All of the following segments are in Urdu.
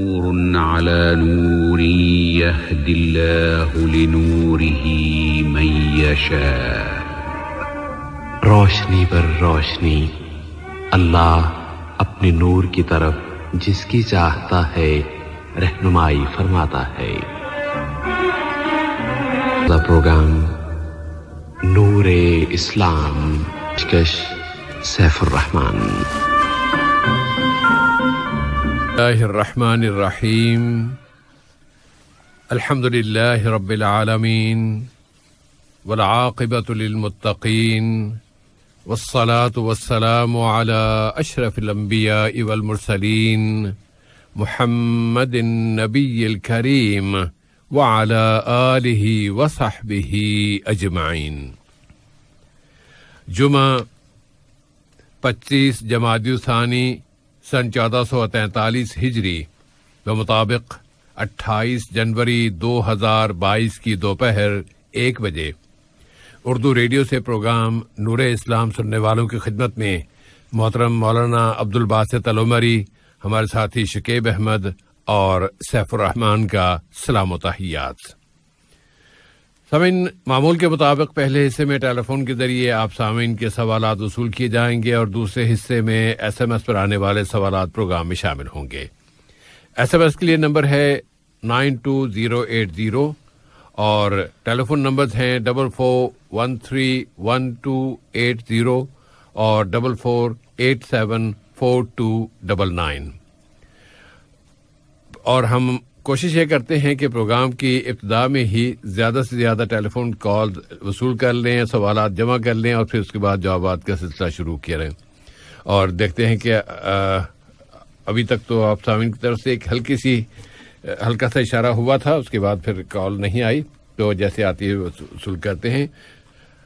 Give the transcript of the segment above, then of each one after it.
نور على نور يهدي الله لنوره من يشاء. روشنی پر روشنی، اللہ اپنے نور کی طرف جس کی چاہتا ہے رہنمائی فرماتا ہے. پروگرام نور اسلام، پیشکش سیف الرحمان. اللہ الرحمن الرحیم. الحمد للہ رب العالمین والعاقبۃ للمتقین والصلاة والسلام على اشرف الانبیاء والمرسلین محمد النبی الکریم وعلى آلہ وصحبہ اجمعین. جمعہ 25 جمادی الثانی سن 1443 ہجری بمطابق 28 جنوری 2022 کی دوپہر 1 بجے اردو ریڈیو سے پروگرام نور اسلام سننے والوں کی خدمت میں محترم مولانا عبدالباسط العمری، ہمارے ساتھی شکیب احمد اور سیف الرحمان کا سلام و تحیات. سامعین، معمول کے مطابق پہلے حصے میں ٹیلی فون کے ذریعے آپ سامعین کے سوالات وصول کیے جائیں گے اور دوسرے حصے میں SMS پر آنے والے سوالات پروگرام میں شامل ہوں گے. SMS کے لیے نمبر ہے 92080 اور ٹیلی فون نمبرز ہیں 44131280 اور 44874299. اور ہم کوشش یہ کرتے ہیں کہ پروگرام کی ابتدا میں ہی زیادہ سے زیادہ ٹیلی فون کال وصول کر لیں، سوالات جمع کر لیں اور پھر اس کے بعد جوابات کا سلسلہ شروع کریں. اور دیکھتے ہیں کہ ابھی تک تو آپ سامعین کی طرف سے ایک ہلکا سا اشارہ ہوا تھا، اس کے بعد پھر کال نہیں آئی، تو جیسے آتی ہے وصول کرتے ہیں.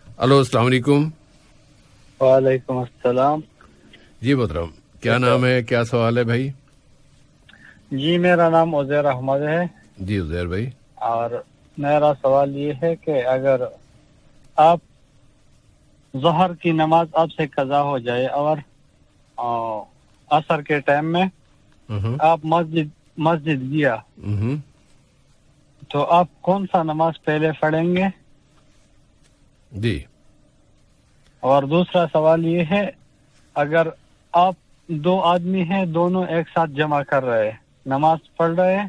الو، السلام علیکم. وعلیکم السلام. جی محترم، کیا نام ہے، کیا سوال ہے بھائی؟ جی میرا نام عزیر احمد ہے. جی عزیر بھائی، اور میرا سوال یہ ہے کہ اگر آپ ظہر کی نماز آپ سے قضا ہو جائے اور عصر کے ٹائم میں آپ مسجد گیا تو آپ کون سا نماز پہلے پڑھیں گے؟ جی. اور دوسرا سوال یہ ہے، اگر آپ 2 آدمی ہیں، دونوں ایک ساتھ جمع کر رہے ہیں، نماز پڑھ رہے ہیں،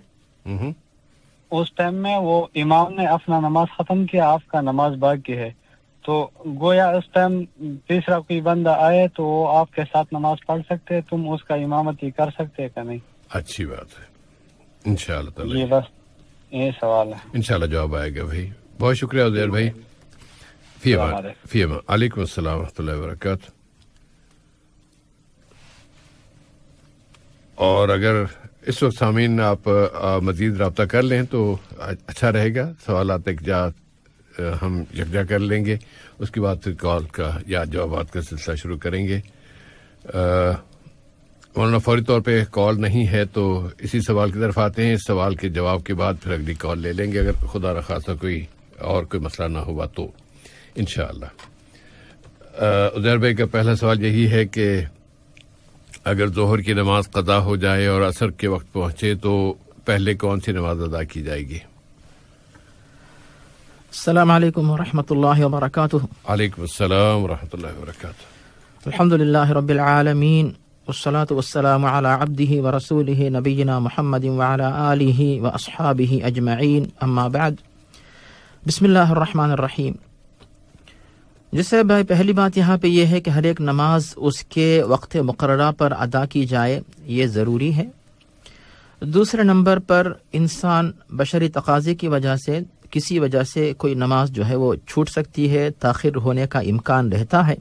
اس ٹائم میں وہ امام نے اپنا نماز ختم کیا، آپ کا نماز باقی ہے، تو گویا اس ٹائم تیسرا کوئی بندہ آئے تو وہ آپ کے ساتھ نماز پڑھ سکتے، تم اس کا امامتی کر سکتے کہ نہیں؟ اچھی بات ہے، انشاءاللہ تعالی. جی بس یہ سوال ہے، انشاءاللہ جواب آئے گا بھائی. بہت شکریہ عزیر بھائی. فی امان. علیکم السلام ورحمۃ اللہ وبرکاتہ. اور اگر اس وقت سامعین آپ مزید رابطہ کر لیں تو اچھا رہے گا. سوالات ایک جا ہم یکجا کر لیں گے، اس کے بعد پھر کال کا یا جوابات کا سلسلہ شروع کریں گے. مولانا فوری طور پہ کال نہیں ہے تو اسی سوال کی طرف آتے ہیں. اس سوال کے جواب کے بعد پھر اگلی کال لے لیں گے، اگر خدا نخواستہ کوئی مسئلہ نہ ہوا تو انشاءاللہ. عزیر بھائی کا پہلا سوال یہی ہے کہ اگر ظہر کی نماز قضا ہو جائے اور عصر کے وقت پہنچے تو پہلے کون سی نماز ادا کی جائے گی؟ السلام علیکم ورحمۃ اللہ وبرکاتہ. علیکم السلام ورحمۃ اللہ وبرکاتہ. الحمد للہ رب العالمین والصلاة والسلام علی عبدہ ورسولہ نبینا محمد وعلی آلہ واصحابہ اجمعین، اما بعد. بسم اللہ الرحمن الرحیم. جیسے بھائی پہلی بات یہاں پہ یہ ہے کہ ہر ایک نماز اس کے وقت مقررہ پر ادا کی جائے، یہ ضروری ہے. دوسرے نمبر پر انسان بشری تقاضے کی وجہ سے کسی وجہ سے کوئی نماز جو ہے وہ چھوٹ سکتی ہے، تاخیر ہونے کا امکان رہتا ہے.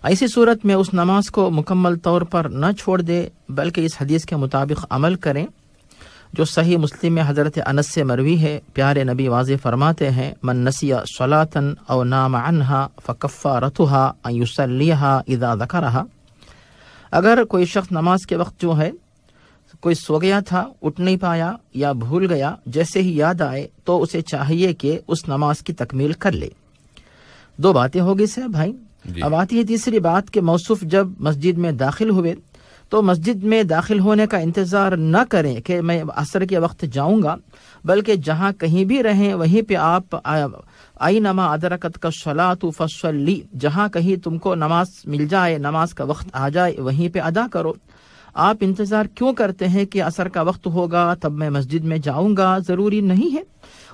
ایسی صورت میں اس نماز کو مکمل طور پر نہ چھوڑ دے بلکہ اس حدیث کے مطابق عمل کریں جو صحیح مسلم میں حضرت انس سے مروی ہے. پیارے نبی واضح فرماتے ہیں، من نسی صلاۃ او نام عنہا فکفارتها ان یصلیها اذا ذکرها. اگر کوئی شخص نماز کے وقت جو ہے کوئی سو گیا تھا، اٹھ نہیں پایا یا بھول گیا، جیسے ہی یاد آئے تو اسے چاہیے کہ اس نماز کی تکمیل کر لے. 2 باتیں ہوگی سے بھائی. اب آتی ہے تیسری بات کہ موصوف جب مسجد میں داخل ہوئے تو مسجد میں داخل ہونے کا انتظار نہ کریں کہ میں عصر کے وقت جاؤں گا، بلکہ جہاں کہیں بھی رہیں وہیں پہ آپ اینما ادرکت کا الصلاۃ فصلی، جہاں کہیں تم کو نماز مل جائے، نماز کا وقت آ جائے، وہیں پہ ادا کرو۔ آپ انتظار کیوں کرتے ہیں کہ عصر کا وقت ہوگا تب میں مسجد میں جاؤں گا؟ ضروری نہیں ہے۔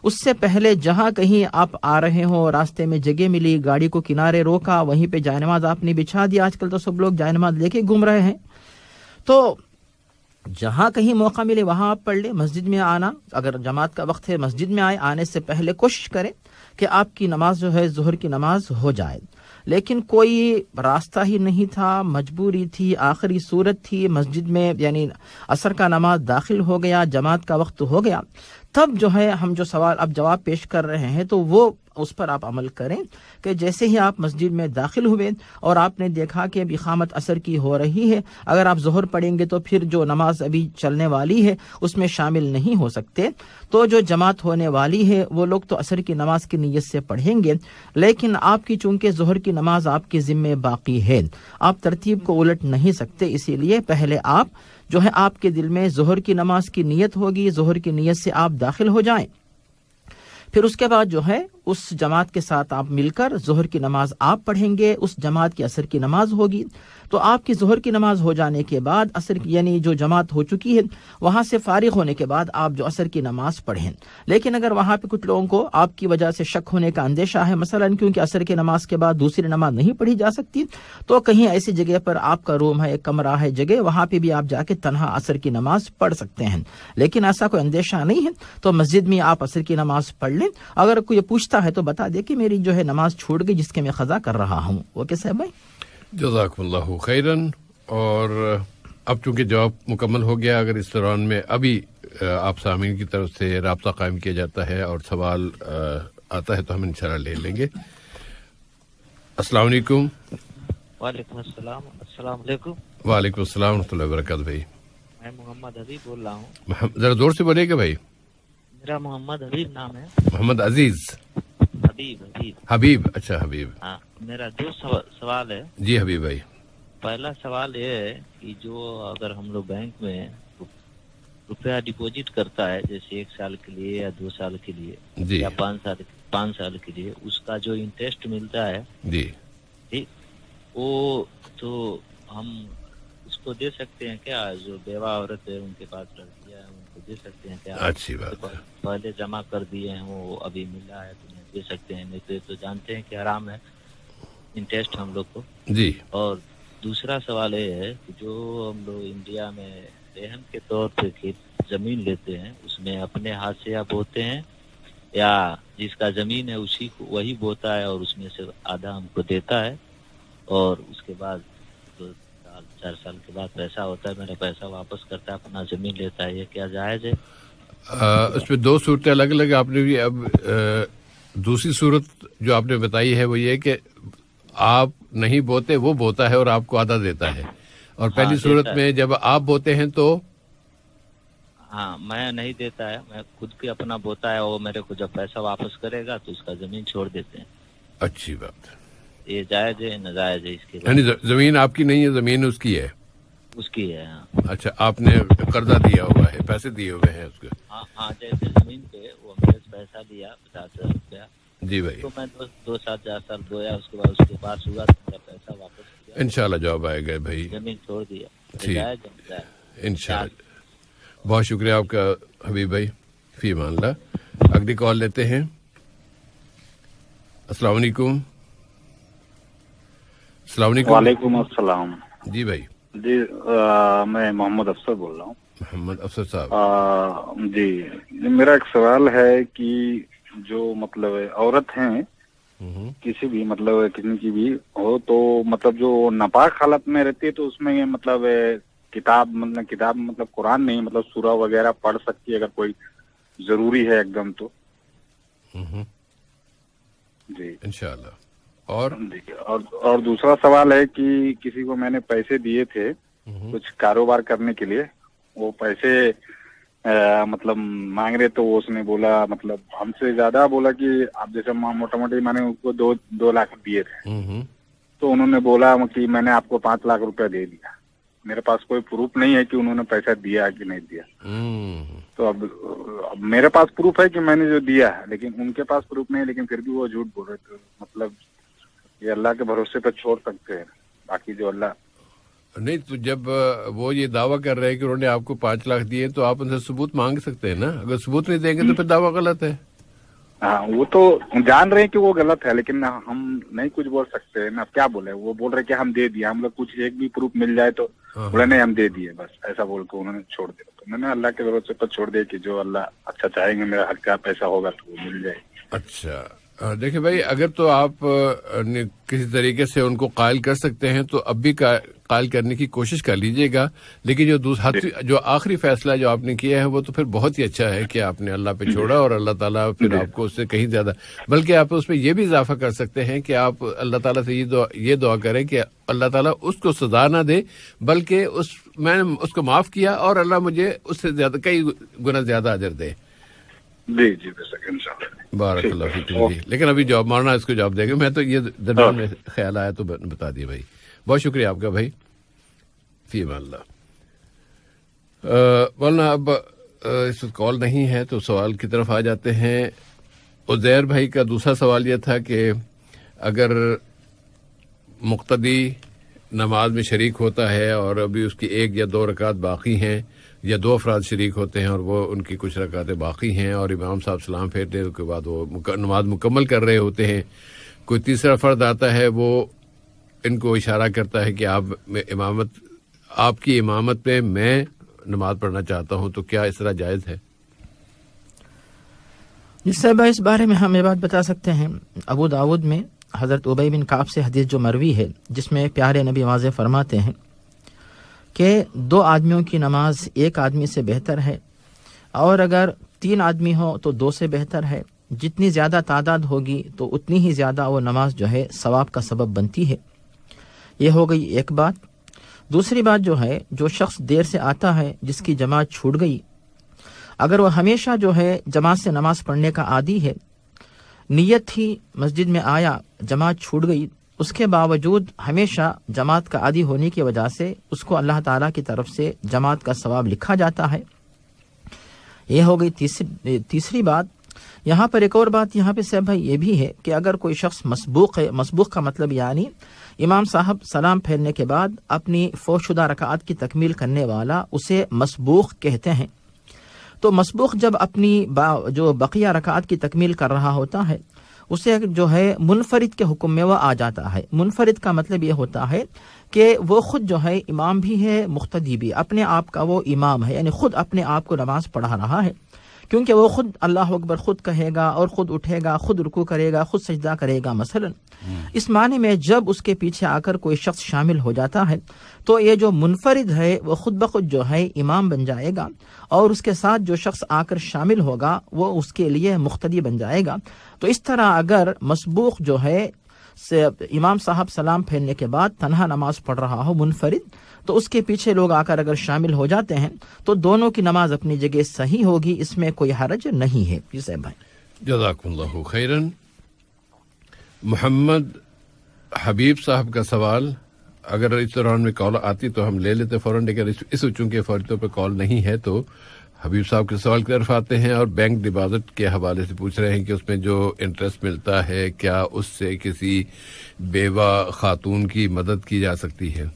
اس سے پہلے جہاں کہیں آپ آ رہے ہوں، راستے میں جگہ ملی، گاڑی کو کنارے روکا، وہیں پہ جائے نماز آپ نے بچھا دیا۔ آج کل تو سب لوگ جائے نماز لے کے گھوم رہے ہیں، تو جہاں کہیں موقع ملے وہاں آپ پڑھ لیں۔ مسجد میں آنا، اگر جماعت کا وقت ہے مسجد میں آئے، آنے سے پہلے کوشش کریں کہ آپ کی نماز جو ہے ظہر کی نماز ہو جائے۔ لیکن کوئی راستہ ہی نہیں تھا، مجبوری تھی، آخری صورت تھی، مسجد میں یعنی عصر کا نماز داخل ہو گیا، جماعت کا وقت ہو گیا، تب جو ہے ہم جو سوال اب جواب پیش کر رہے ہیں تو وہ اس پر آپ عمل کریں کہ جیسے ہی آپ مسجد میں داخل ہوئے اور آپ نے دیکھا کہ اب اقامت عصر کی ہو رہی ہے، اگر آپ ظہر پڑھیں گے تو پھر جو نماز ابھی چلنے والی ہے اس میں شامل نہیں ہو سکتے، تو جو جماعت ہونے والی ہے وہ لوگ تو عصر کی نماز کی نیت سے پڑھیں گے، لیکن آپ کی چونکہ ظہر کی نماز آپ کے ذمے باقی ہے، آپ ترتیب کو الٹ نہیں سکتے، اسی لیے پہلے آپ جو ہے آپ کے دل میں ظہر کی نماز کی نیت ہوگی، ظہر کی نیت سے آپ داخل ہو جائیں، پھر اس کے بعد جو ہے اس جماعت کے ساتھ آپ مل کر ظہر کی نماز آپ پڑھیں گے، اس جماعت کی عصر کی نماز ہوگی، تو آپ کی ظہر کی نماز ہو جانے کے بعد عصر یعنی جو جماعت ہو چکی ہے وہاں سے فارغ ہونے کے بعد آپ جو عصر کی نماز پڑھیں۔ لیکن اگر وہاں پہ کچھ لوگوں کو آپ کی وجہ سے شک ہونے کا اندیشہ ہے، مثلا کیونکہ عصر کی نماز کے بعد دوسری نماز نہیں پڑھی جا سکتی، تو کہیں ایسی جگہ پر آپ کا روم ہے، ایک کمرہ ہے جگہ، وہاں پہ بھی آپ جا کے تنہا عصر کی نماز پڑھ سکتے ہیں۔ لیکن ایسا کوئی اندیشہ نہیں ہے تو مسجد میں آپ عصر کی نماز پڑھ لیں۔ اگر کوئی پوچھتا ہے تو بتا دے کہ میری جو ہے نماز چھوٹ گئی جس کے میں قضا کر رہا ہوں، وہ کیسے ہے بھائی؟ جزاکم اللہ خیرن۔ اور اب چونکہ جواب مکمل ہو گیا، اگر اس دوران میں ابھی آپ سامعین کی طرف سے رابطہ قائم کیا جاتا ہے اور سوال آتا ہے تو ہم انشاءاللہ لے لیں گے۔ السلام علیکم۔ وعلیکم السلام۔ السلام علیکم۔ وعلیکم السلام ورحمۃ اللہ وبرکاتہ۔ بھائی میں محمد حبیب بول رہا ہوں۔ ذرا زور سے بولیے گا بھائی۔ میرا محمد حبیب نام ہے۔ محمد عزیز؟ حبیب، اچھا حبیب۔ ہاں، میرا دو سوال ہے۔ جی حبیب بھائی۔ پہلا سوال یہ ہے کہ جو اگر ہم لوگ بینک میں روپیہ ڈپوزٹ کرتا ہے، جیسے 1 سال کے لیے یا 2 سال کے لیے جی، یا 5 سال کے لیے، اس کا جو انٹرسٹ ملتا ہے جی ٹھیک، وہ تو ہم اس کو دے سکتے ہیں کیا؟ جو بیوہ عورت ہے، ان کے پاس لڑکیاں ہیں، ان کو دے سکتے ہیں کیا؟ اچھی بات ہے۔ پہلے جمع کر دیے ہیں، وہ ابھی ملا ہے تو دے سکتے ہیں، نہیں تو جانتے ہیں کہ حرام ہے انٹرسٹ ہم لوگ کو۔ جی۔ اور دوسرا سوال یہ ہے کہ جو ہم لوگ انڈیا میں رہن کے طور پہ زمین لیتے ہیں، اس میں اپنے ہاتھ سے یا بوتے ہیں یا جس کا زمین ہے اسی کو وہی بوتا ہے اور اس میں سے آدھا ہم کو دیتا ہے، اور اس کے بعد 2 سال 4 سال کے بعد پیسہ ہوتا ہے، میرا پیسہ واپس کرتا ہے، اپنا زمین لیتا ہے، یہ کیا جائز ہے؟ اس میں 2 صورتیں الگ الگ آپ نے بھی۔ اب دوسری صورت جو آپ نے بتائی ہے وہ یہ کہ آپ نہیں بوتے، وہ بوتا ہے اور آپ کو آدھا دیتا ہے، اور پہلی صورت میں جب آپ بوتے ہیں تو ہاں میں نہیں دیتا ہے، میں خود کے اپنا بوتا ہے، وہ میرے کو جب پیسہ واپس کرے گا تو اس کا زمین چھوڑ دیتے ہیں۔ اچھی بات ہے۔ یہ جائز ہے ناجائز ہے؟ اس کے یعنی زمین آپ کی نہیں ہے، زمین اس کی ہے؟ اس کی ہے، ہاں۔ اچھا، آپ نے قرضہ دیا ہوا ہے، پیسے دیے ہوئے ہیں اس کو؟ ہاں، جیسے زمین پہ وہ میرے سے پیسہ لیا 50,000 روپیہ، جی بھائی، تو میں 2 سال 4 سال بویا، اس کے بعد اس کے پاس ہوا تو میرا پیسہ واپس کیا، انشاءاللہ جواب آئے گا بھائی، زمین چھوڑ دیا، ٹھیک، انشاءاللہ۔ بہت شکریہ آپ کا حبیب بھائی، فی امان اللہ۔ اگلی کال لیتے ہیں۔ السلام علیکم۔ السلام علیکم۔ وعلیکم السلام۔ جی بھائی۔ جی میں محمد افسر بول رہا ہوں۔ محمد افسر صاحب، جی میرا ایک سوال ہے کہ جو مطلب عورت ہیں کسی بھی مطلب کسی کی بھی ہو تو مطلب جو ناپاک حالت میں رہتی ہے تو اس میں مطلب کتاب مطلب قرآن نہیں، مطلب سورہ وغیرہ پڑھ سکتی ہے اگر کوئی ضروری ہے ایک دم تو؟ جی انشاءاللہ۔ اور دوسرا سوال ہے کہ کسی کو میں نے پیسے دیے تھے کچھ کاروبار کرنے کے لیے، وہ پیسے مطلب مانگ رہے تو اس نے بولا مطلب ہم سے زیادہ بولا کہ آپ جیسے موٹا موٹی میں نے اس کو 2 لاکھ دیے تھے، تو انہوں نے بولا کہ میں نے آپ کو 5 لاکھ روپیہ دے دیا، میرے پاس کوئی پروف نہیں ہے کہ انہوں نے پیسہ دیا کہ نہیں دیا. تو اب میرے پاس پروف ہے کہ میں نے جو دیا ہے, لیکن ان کے پاس پروف نہیں ہے, لیکن پھر بھی وہ جھوٹ بول رہے تھے. مطلب یہ اللہ کے بھروسے پہ چھوڑ سکتے ہیں, باقی جو اللہ نہیں. تو جب وہ یہ دعویٰ کر رہے ہیں کہ انہوں نے آپ کو 5 لاکھ دیے تو آپ ان سے ثبوت مانگ سکتے ہیں نا. اگر ثبوت نہیں دیں گے تو پھر دعویٰ غلط ہے. ہاں وہ تو جان رہے ہیں کہ وہ غلط ہے, لیکن ہم نہیں کچھ بول سکتے نا. کیا بولے, وہ بول رہے کہ ہم دے دیے, ہم لوگ کچھ ایک بھی پروف مل جائے تو بولے نہیں ہم دے دیے, بس ایسا بول کے انہوں نے چھوڑ دیا. تو میں نے اللہ کے بھروسے پر چھوڑ دیا کہ جو اللہ اچھا چاہیں گے, میرا حق کا پیسہ ہوگا تو وہ مل جائے. اچھا دیکھیں بھائی, اگر تو آپ کسی طریقے سے ان کو قائل کر سکتے ہیں تو اب بھی قائل کرنے کی کوشش کر لیجئے گا. لیکن جو آخری فیصلہ جو آپ نے کیا ہے وہ تو پھر بہت ہی اچھا ہے کہ آپ نے اللہ پہ چھوڑا, اور اللہ تعالیٰ پھر آپ کو اس سے کہیں زیادہ, بلکہ آپ اس پہ یہ بھی اضافہ کر سکتے ہیں کہ آپ اللہ تعالیٰ سے یہ دعا کریں کہ اللہ تعالیٰ اس کو سزا نہ دے, بلکہ میں نے اس کو معاف کیا اور اللہ مجھے اس سے زیادہ کئی گنا زیادہ اجر دے. جی جی بے شک انشاءاللہ. بارک اللہ فیکم. جی لیکن ابھی جواب مارنا, اس کو جواب دیں گے. میں تو یہ درمیان میں خیال آیا تو بتا دیا بھائی. بہت شکریہ آپ کا بھائی. فی امان اللہ. مولانا اب اس وقت کال نہیں ہے تو سوال کی طرف آ جاتے ہیں. عزیر بھائی کا دوسرا سوال یہ تھا کہ اگر مقتدی نماز میں شریک ہوتا ہے اور ابھی اس کی 1 یا 2 رکعت باقی ہیں, یا 2 افراد شریک ہوتے ہیں اور وہ ان کی کچھ رکعتیں باقی ہیں, اور امام صاحب سلام پھیرتے ہیں, اس کے بعد وہ نماز مکمل کر رہے ہوتے ہیں, کوئی تیسرا فرد آتا ہے, وہ ان کو اشارہ کرتا ہے کہ آپ کی امامت میں میں نماز پڑھنا چاہتا ہوں, تو کیا اس طرح جائز ہے؟ جس سے اس بارے میں ہم یہ بات بتا سکتے ہیں, ابو داود میں حضرت ابی بن کعب سے حدیث جو مروی ہے, جس میں پیارے نبی واضح فرماتے ہیں کہ 2 آدمیوں کی نماز 1 آدمی سے بہتر ہے, اور اگر 3 آدمی ہو تو 2 سے بہتر ہے. جتنی زیادہ تعداد ہوگی تو اتنی ہی زیادہ وہ نماز جو ہے ثواب کا سبب بنتی ہے. یہ ہو گئی ایک بات. دوسری بات جو ہے, جو شخص دیر سے آتا ہے, جس کی جماعت چھوٹ گئی, اگر وہ ہمیشہ جو ہے جماعت سے نماز پڑھنے کا عادی ہے, نیت تھی مسجد میں آیا, جماعت چھوٹ گئی, اس کے باوجود ہمیشہ جماعت کا عادی ہونے کی وجہ سے اس کو اللہ تعالیٰ کی طرف سے جماعت کا ثواب لکھا جاتا ہے. یہ ہو گئی تیسری بات. یہاں پر ایک اور بات یہاں پہ صاحب بھائی یہ بھی ہے کہ اگر کوئی شخص مسبوق ہے, مسبوق کا مطلب یعنی امام صاحب سلام پھیرنے کے بعد اپنی فوت شدہ رکعات کی تکمیل کرنے والا, اسے مسبوق کہتے ہیں. تو مسبوق جب اپنی جو بقیہ رکعات کی تکمیل کر رہا ہوتا ہے, اسے جو ہے منفرد کے حکم میں وہ آ جاتا ہے. منفرد کا مطلب یہ ہوتا ہے کہ وہ خود جو ہے امام بھی ہے, مقتدی بھی, اپنے آپ کا وہ امام ہے, یعنی خود اپنے آپ کو نماز پڑھا رہا ہے, کیونکہ وہ خود اللہ اکبر خود کہے گا اور خود اٹھے گا, خود رکوع کرے گا, خود سجدہ کرے گا مثلا. اس معنی میں جب اس کے پیچھے آ کر کوئی شخص شامل ہو جاتا ہے تو یہ جو منفرد ہے وہ خود بخود جو ہے امام بن جائے گا, اور اس کے ساتھ جو شخص آ کر شامل ہوگا وہ اس کے لیے مقتدی بن جائے گا. تو اس طرح اگر مسبوق جو ہے امام صاحب سلام پھیرنے کے بعد تنہا نماز پڑھ رہا ہو منفرد, تو اس کے پیچھے لوگ آ کر اگر شامل ہو جاتے ہیں تو دونوں کی نماز اپنی جگہ صحیح ہوگی, اس میں کوئی حرج نہیں ہے. جی صاحب بھائی جزاکم اللہ خیرن. محمد حبیب صاحب کا سوال, اگر اس دوران میں کال آتی تو ہم لے لیتے فوراً, لیکن اس چونکہ فوری طور پہ کال نہیں ہے تو حبیب صاحب کے سوال کی طرف آتے ہیں, اور بینک ڈپازٹ کے حوالے سے پوچھ رہے ہیں کہ اس میں جو انٹرسٹ ملتا ہے کیا اس سے کسی بیوہ خاتون کی مدد کی جا سکتی ہے؟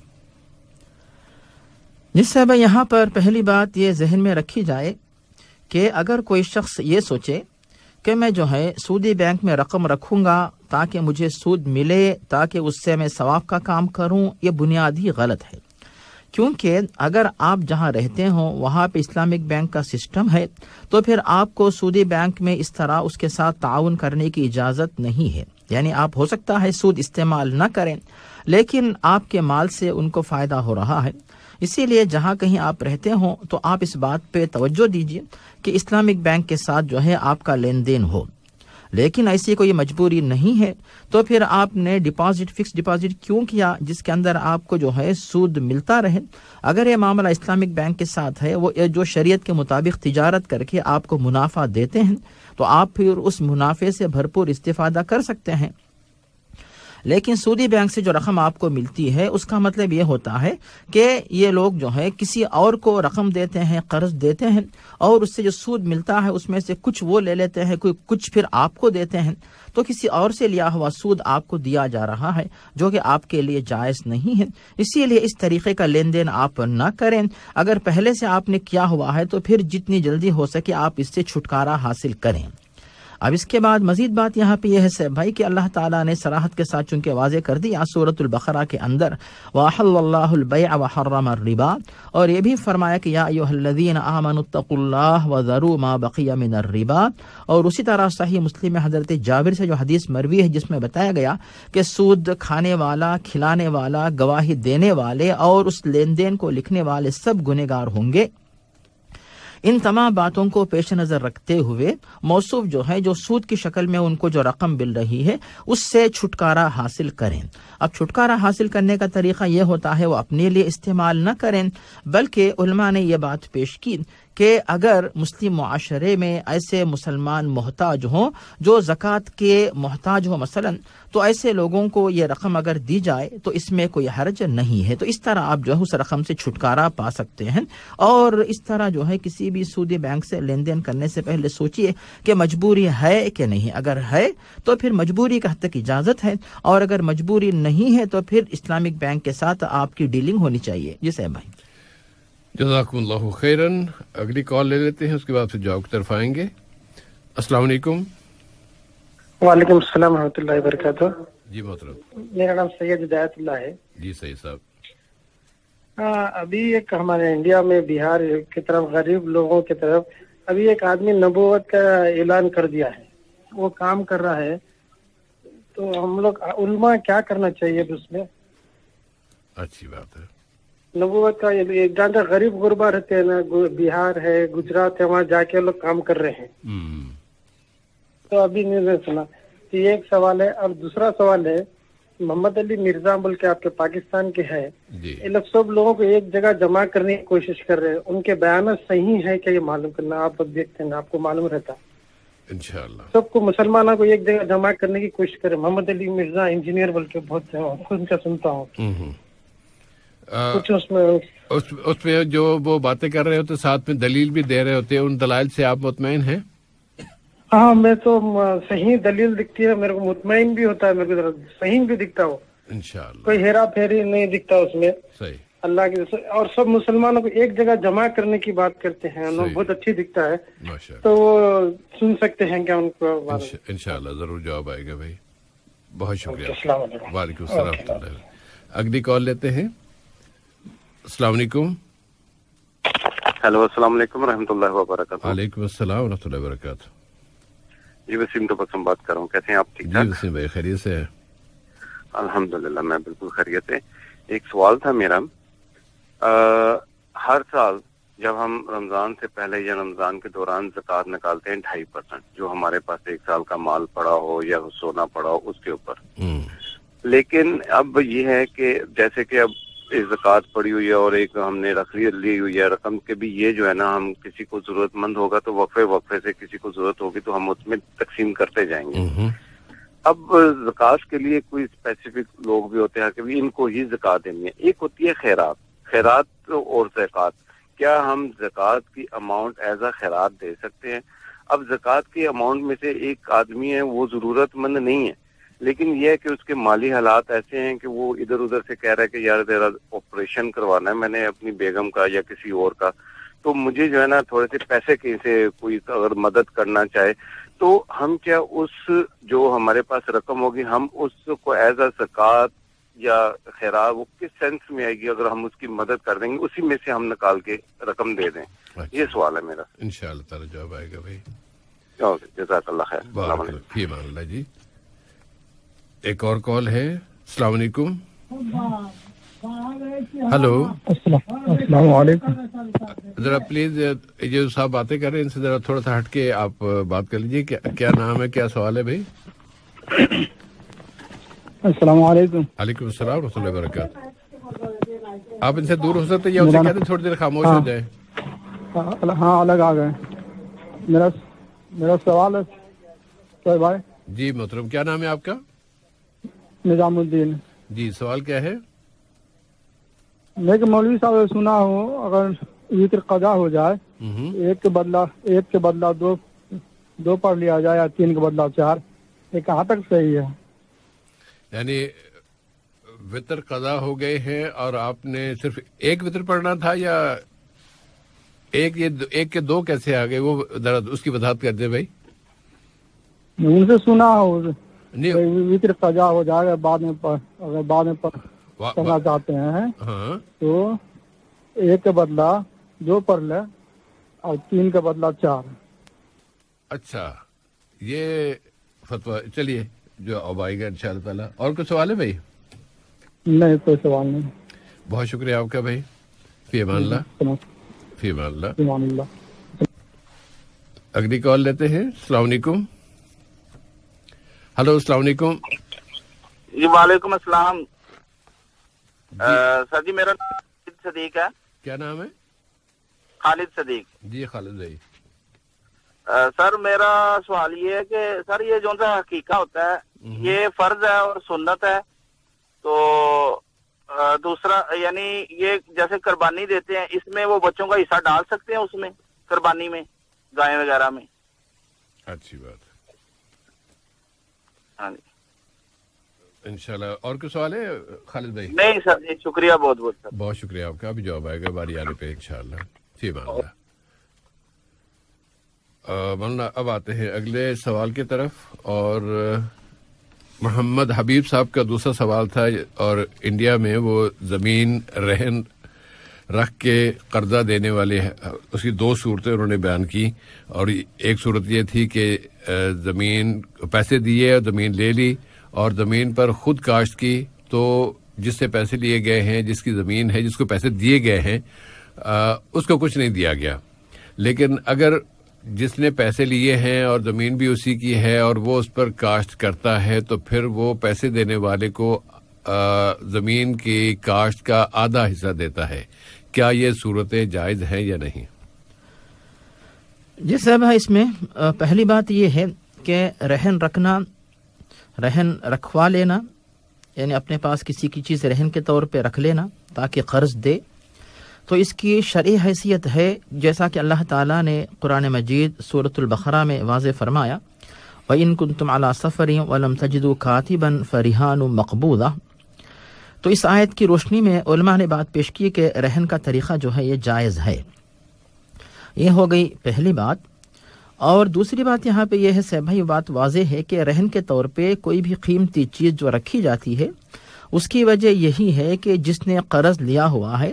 جس سے یہاں پر پہلی بات یہ ذہن میں رکھی جائے کہ اگر کوئی شخص یہ سوچے کہ میں جو ہے سودی بینک میں رقم رکھوں گا تاکہ مجھے سود ملے, تاکہ اس سے میں ثواب کا کام کروں, یہ بنیادی غلط ہے. کیونکہ اگر آپ جہاں رہتے ہوں وہاں پہ اسلامک بینک کا سسٹم ہے تو پھر آپ کو سودی بینک میں اس طرح اس کے ساتھ تعاون کرنے کی اجازت نہیں ہے. یعنی آپ ہو سکتا ہے سود استعمال نہ کریں, لیکن آپ کے مال سے ان کو فائدہ ہو رہا ہے. اسی لیے جہاں کہیں آپ رہتے ہوں تو آپ اس بات پہ توجہ دیجیے کہ اسلامک بینک کے ساتھ جو ہے آپ کا لین دین ہو. لیکن ایسی کوئی مجبوری نہیں ہے تو پھر آپ نے ڈپازٹ, فکس ڈپازٹ کیوں کیا جس کے اندر آپ کو جو ہے سود ملتا رہے؟ اگر یہ معاملہ اسلامک بینک کے ساتھ ہے, وہ جو شریعت کے مطابق تجارت کر کے آپ کو منافع دیتے ہیں, تو آپ پھر اس منافع سے بھرپور استفادہ کر سکتے ہیں. لیکن سودی بینک سے جو رقم آپ کو ملتی ہے اس کا مطلب یہ ہوتا ہے کہ یہ لوگ جو ہے کسی اور کو رقم دیتے ہیں، قرض دیتے ہیں، اور اس سے جو سود ملتا ہے اس میں سے کچھ وہ لے لیتے ہیں، کچھ پھر آپ کو دیتے ہیں، تو کسی اور سے لیا ہوا سود آپ کو دیا جا رہا ہے جو کہ آپ کے لیے جائز نہیں ہے۔ اسی لیے اس طریقے کا لین دین آپ نہ کریں۔ اگر پہلے سے آپ نے کیا ہوا ہے تو پھر جتنی جلدی ہو سکے آپ اس سے چھٹکارا حاصل کریں۔ اب اس کے بعد مزید بات یہاں پہ یہ ہے صاحب بھائی کہ اللہ تعالیٰ نے صراحت کے ساتھ چونکہ واضح کر دیا سورۃ البقرہ کے اندر وَأَحَلَّ اللَّهُ الْبَيْعَ وَحَرَّمَ الرِّبَا، اور یہ بھی فرمایا کہ یا ایھا الذین آمنوا اتقوا اللہ وذروا ما بقی من الربا، اور اسی طرح صحیح مسلم میں حضرت جابر سے جو حدیث مروی ہے جس میں بتایا گیا کہ سود کھانے والا، کھلانے والا، گواہی دینے والے اور اس لین دین کو لکھنے والے سب گنہگار ہوں گے۔ ان تمام باتوں کو پیش نظر رکھتے ہوئے موصوف جو ہے جو سود کی شکل میں ان کو جو رقم مل رہی ہے اس سے چھٹکارا حاصل کریں۔ اب چھٹکارا حاصل کرنے کا طریقہ یہ ہوتا ہے وہ اپنے لیے استعمال نہ کریں، بلکہ علماء نے یہ بات پیش کی کہ اگر مسلم معاشرے میں ایسے مسلمان محتاج ہوں جو زکوٰۃ کے محتاج ہوں مثلا، تو ایسے لوگوں کو یہ رقم اگر دی جائے تو اس میں کوئی حرج نہیں ہے، تو اس طرح آپ جو ہے اس رقم سے چھٹکارا پا سکتے ہیں۔ اور اس طرح جو ہے کسی بھی سودی بینک سے لین دین کرنے سے پہلے سوچئے کہ مجبوری ہے کہ نہیں، اگر ہے تو پھر مجبوری کا حد تک اجازت ہے، اور اگر مجبوری نہیں ہے تو پھر اسلامک بینک کے ساتھ آپ کی ڈیلنگ ہونی چاہیے۔ جی صاحب بھائی، جزاکم اللہ خیرن۔ اگلی کال لے لیتے ہیں، اس کے بعد پھر جواب کی طرف آئیں گے۔ السلام علیکم۔ وعلیکم السلام ورحمۃ اللہ وبرکاتہ۔ جی محترم، میرا نام سید ہدایت اللہ ہے۔ جی سید صاحب۔ ابھی ایک ہمارے انڈیا میں بہار کی طرف غریب لوگوں کی طرف ابھی ایک آدمی نبوت کا اعلان کر دیا ہے، وہ کام کر رہا ہے، تو ہم لوگ علماء کیا کرنا چاہیے اس میں؟ اچھی بات ہے۔ نبوت کا ایک جانتا غریب غربا رہتے ہیں نا، بہار ہے، گجرات ہے، وہاں جا کے لوگ کام کر رہے ہیں، تو ابھی نہیں سنا۔ تو یہ ایک سوال ہے، اور دوسرا سوال ہے محمد علی مرزا بول کے آپ کے پاکستان کے ہے، یہ لوگ سب لوگوں کو ایک جگہ جمع کرنے کی کوشش کر رہے ہیں، ان کے بیانات صحیح ہے کہ یہ معلوم کرنا، آپ دیکھتے ہیں آپ کو معلوم رہتا انشاءاللہ سب کو مسلمانوں کو ایک جگہ جمع کرنے کی کوشش کرے۔ محمد علی مرزا انجینئر بول کے بہت ان کا سنتا ہوں، کچھ اس میں جو وہ باتیں کر رہے ہوتے ساتھ میں دلیل بھی دے رہے ہوتے ہیں، ان دلائل سے آپ مطمئن ہیں؟ ہاں، میں تو صحیح دلیل دکھتی ہے، میرے کو مطمئن بھی ہوتا ہے، میرے کو صحیح بھی دکھتا ہو، انشاءاللہ کوئی ہیرا پھیری نہیں دکھتا اس میں۔ صحیح، اللہ کی، اور سب مسلمانوں کو ایک جگہ جمع کرنے کی بات کرتے ہیں، بہت اچھی دکھتا ہے، تو وہ سن سکتے ہیں کیا ان کو؟ انشاءاللہ ضرور جواب آئے گا بھائی، بہت شکریہ۔ السلام علیکم۔ وعلیکم السلام ورحمۃ اللہ۔ اگلی کال لیتے ہیں۔ السلام علیکم۔ ہیلو، السلام علیکم ورحمۃ اللہ وبرکاتہ۔ وعلیکم السلام ورحمۃ اللہ وبرکاتہ۔ جی وسیم تو بس بات کر رہا ہوں، کیسے ہیں آپ؟ ٹھیک جی ٹھاک؟ وسیم بھائی خیریت سے ہے؟ الحمدللہ میں بالکل خیریت ہے۔ ایک سوال تھا میرا، ہر سال جب ہم رمضان سے پہلے یا رمضان کے دوران زکوٰۃ نکالتے ہیں 2.5%، جو ہمارے پاس ایک سال کا مال پڑا ہو یا سونا پڑا ہو اس کے اوپر، لیکن اب یہ ہے کہ جیسے کہ اب زکوٰۃ پڑی ہوئی ہے اور ایک ہم نے لی ہوئی ہے رقم کے بھی، یہ جو ہے نا ہم کسی کو ضرورت مند ہوگا تو وقفے سے کسی کو ضرورت ہوگی تو ہم اس میں تقسیم کرتے جائیں گے۔ اب زکوٰۃ کے لیے کوئی اسپیسیفک لوگ بھی ہوتے ہیں کہ ان کو ہی زکوٰۃ دینی ہے۔ ایک ہوتی ہے خیرات اور زکوٰۃ، کیا ہم زکوٰۃ کی اماؤنٹ ایز اے خیرات دے سکتے ہیں؟ اب زکوٰۃ کی اماؤنٹ میں سے ایک آدمی ہے وہ ضرورت مند نہیں ہے، لیکن یہ ہے کہ اس کے مالی حالات ایسے ہیں کہ وہ ادھر ادھر سے کہہ رہا ہے کہ یار تیرا آپریشن کروانا ہے میں نے اپنی بیگم کا یا کسی اور کا، تو مجھے جو ہے نا تھوڑے سے پیسے کہیں سے کوئی اگر مدد کرنا چاہے تو ہم کیا اس جو ہمارے پاس رقم ہوگی ہم اس کو ایز اے زکوٰۃ یا خیرات وہ کس سینس میں آئے گی؟ اگر ہم اس کی مدد کر دیں گے اسی میں سے ہم نکال کے رقم دے دیں۔ یہ سوال ہے میرا، انشاءاللہ تعالی جواب آئے گا بھائی۔ جزاک اللہ خیر۔ فی امان اللہ جی۔ ایک اور کال ہے۔ السلام علیکم۔ ہلو، السلام علیکم۔ ذرا پلیز یہ جو صاحب باتیں کر رہے ہیں ان سے ذرا تھوڑا سا ہٹ کے آپ بات کر لیجیے۔ کیا نام ہے، کیا سوال ہے بھائی؟ السلام علیکم۔ وعلیکم السلام ورحمۃ اللہ وبرکاتہ۔ آپ ان سے دور ہو سکتے یا اسے کہتے تھوڑی دیر خاموش ہو جائے؟ ہاں الگ آ گئے۔ میرا سوال ہے بھائی۔ جی محترم، کیا نام ہے آپ کا؟ نظام الدین. جی سوال کیا ہے؟ میں کہ مولوی صاحب سنا ہوں اگر وتر قضا ہو جائے ایک کے بدلہ دو پڑھ لیا جائے یا 3 کے بدلہ 4، یہ کہاں تک صحیح ہے؟ یعنی وتر قضا ہو گئے ہیں اور آپ نے صرف ایک وتر پڑھنا تھا، یا ایک کے 2 کیسے آ گئے؟ وہ ذرا اس کی وضاحت کر دیں بھائی. ان سے سنا ہو وتر قضا ہو جائے اگر بعد میں پڑھنا چاہتے ہیں تو 1 کے بدلہ 2 پڑھ لے اور 3 کے بدلہ 4. اچھا یہ فتویٰ، چلیے جو اب آئے گا انشاءاللہ تعالیٰ. اور کوئی سوال ہے بھائی؟ نہیں کوئی سوال نہیں. بہت شکریہ آپ کا بھائی. فی امان اللہ. فی امان اللہ. فی امان اللہ. اگلی کال لیتے ہیں. السلام علیکم. ہلو السلام علیکم. جی وعلیکم السلام. سر جی میرا نام خالد صدیق ہے. کیا نام ہے؟ خالد صدیق. جی خالد بھائی. سر میرا سوال یہ ہے کہ سر یہ جو سا حقیقہ ہوتا ہے یہ فرض ہے اور سنت ہے، تو دوسرا یعنی یہ جیسے قربانی دیتے ہیں اس میں وہ بچوں کا حصہ ڈال سکتے ہیں اس میں قربانی میں گائے وغیرہ میں؟ اچھی بات ہے. ہاں جی انشاءاللہ. اور کوئی سوال ہے خالد بھائی؟ نہیں سر جی شکریہ بہت بہت سر. بہت شکریہ آپ کا. ابھی جواب آئے گا باری آنے پہ انشاءاللہ. فی امان اللہ. مولانا اب آتے ہیں اگلے سوال کی طرف، اور محمد حبیب صاحب کا دوسرا سوال تھا، اور انڈیا میں وہ زمین رہن رکھ کے قرضہ دینے والے اس کی 2 صورتیں انہوں نے بیان کی. اور ایک صورت یہ تھی کہ زمین پیسے دیے اور زمین لے لی، اور زمین پر خود کاشت کی، تو جس سے پیسے لیے گئے ہیں، جس کی زمین ہے، جس کو پیسے دیے گئے ہیں، اس کو کچھ نہیں دیا گیا. لیکن اگر جس نے پیسے لیے ہیں اور زمین بھی اسی کی ہے اور وہ اس پر کاشت کرتا ہے، تو پھر وہ پیسے دینے والے کو زمین کی کاشت کا آدھا حصہ دیتا ہے. کیا یہ صورتیں جائز ہیں یا نہیں؟ جی صاحب، اس میں پہلی بات یہ ہے کہ رہن رکھوا لینا، یعنی اپنے پاس کسی کی چیز رہن کے طور پہ رکھ لینا تاکہ قرض دے، تو اس کی شرعی حیثیت ہے جیسا کہ اللہ تعالیٰ نے قرآن مجید سورۃ البقرہ میں واضح فرمایا، وَإِن كُنتُمْ عَلَى سَفَرٍ وَلَمْ تَجِدُوا كَاتِبًا فَرِهَانٌ مَقْبُوضَةٌ. تو اس آیت کی روشنی میں علماء نے بات پیش کی کہ رہن کا طریقہ جو ہے یہ جائز ہے. یہ ہو گئی پہلی بات. اور دوسری بات یہاں پہ یہ ہے صاحب بھائی، بات واضح ہے کہ رہن کے طور پہ کوئی بھی قیمتی چیز جو رکھی جاتی ہے اس کی وجہ یہی ہے کہ جس نے قرض لیا ہوا ہے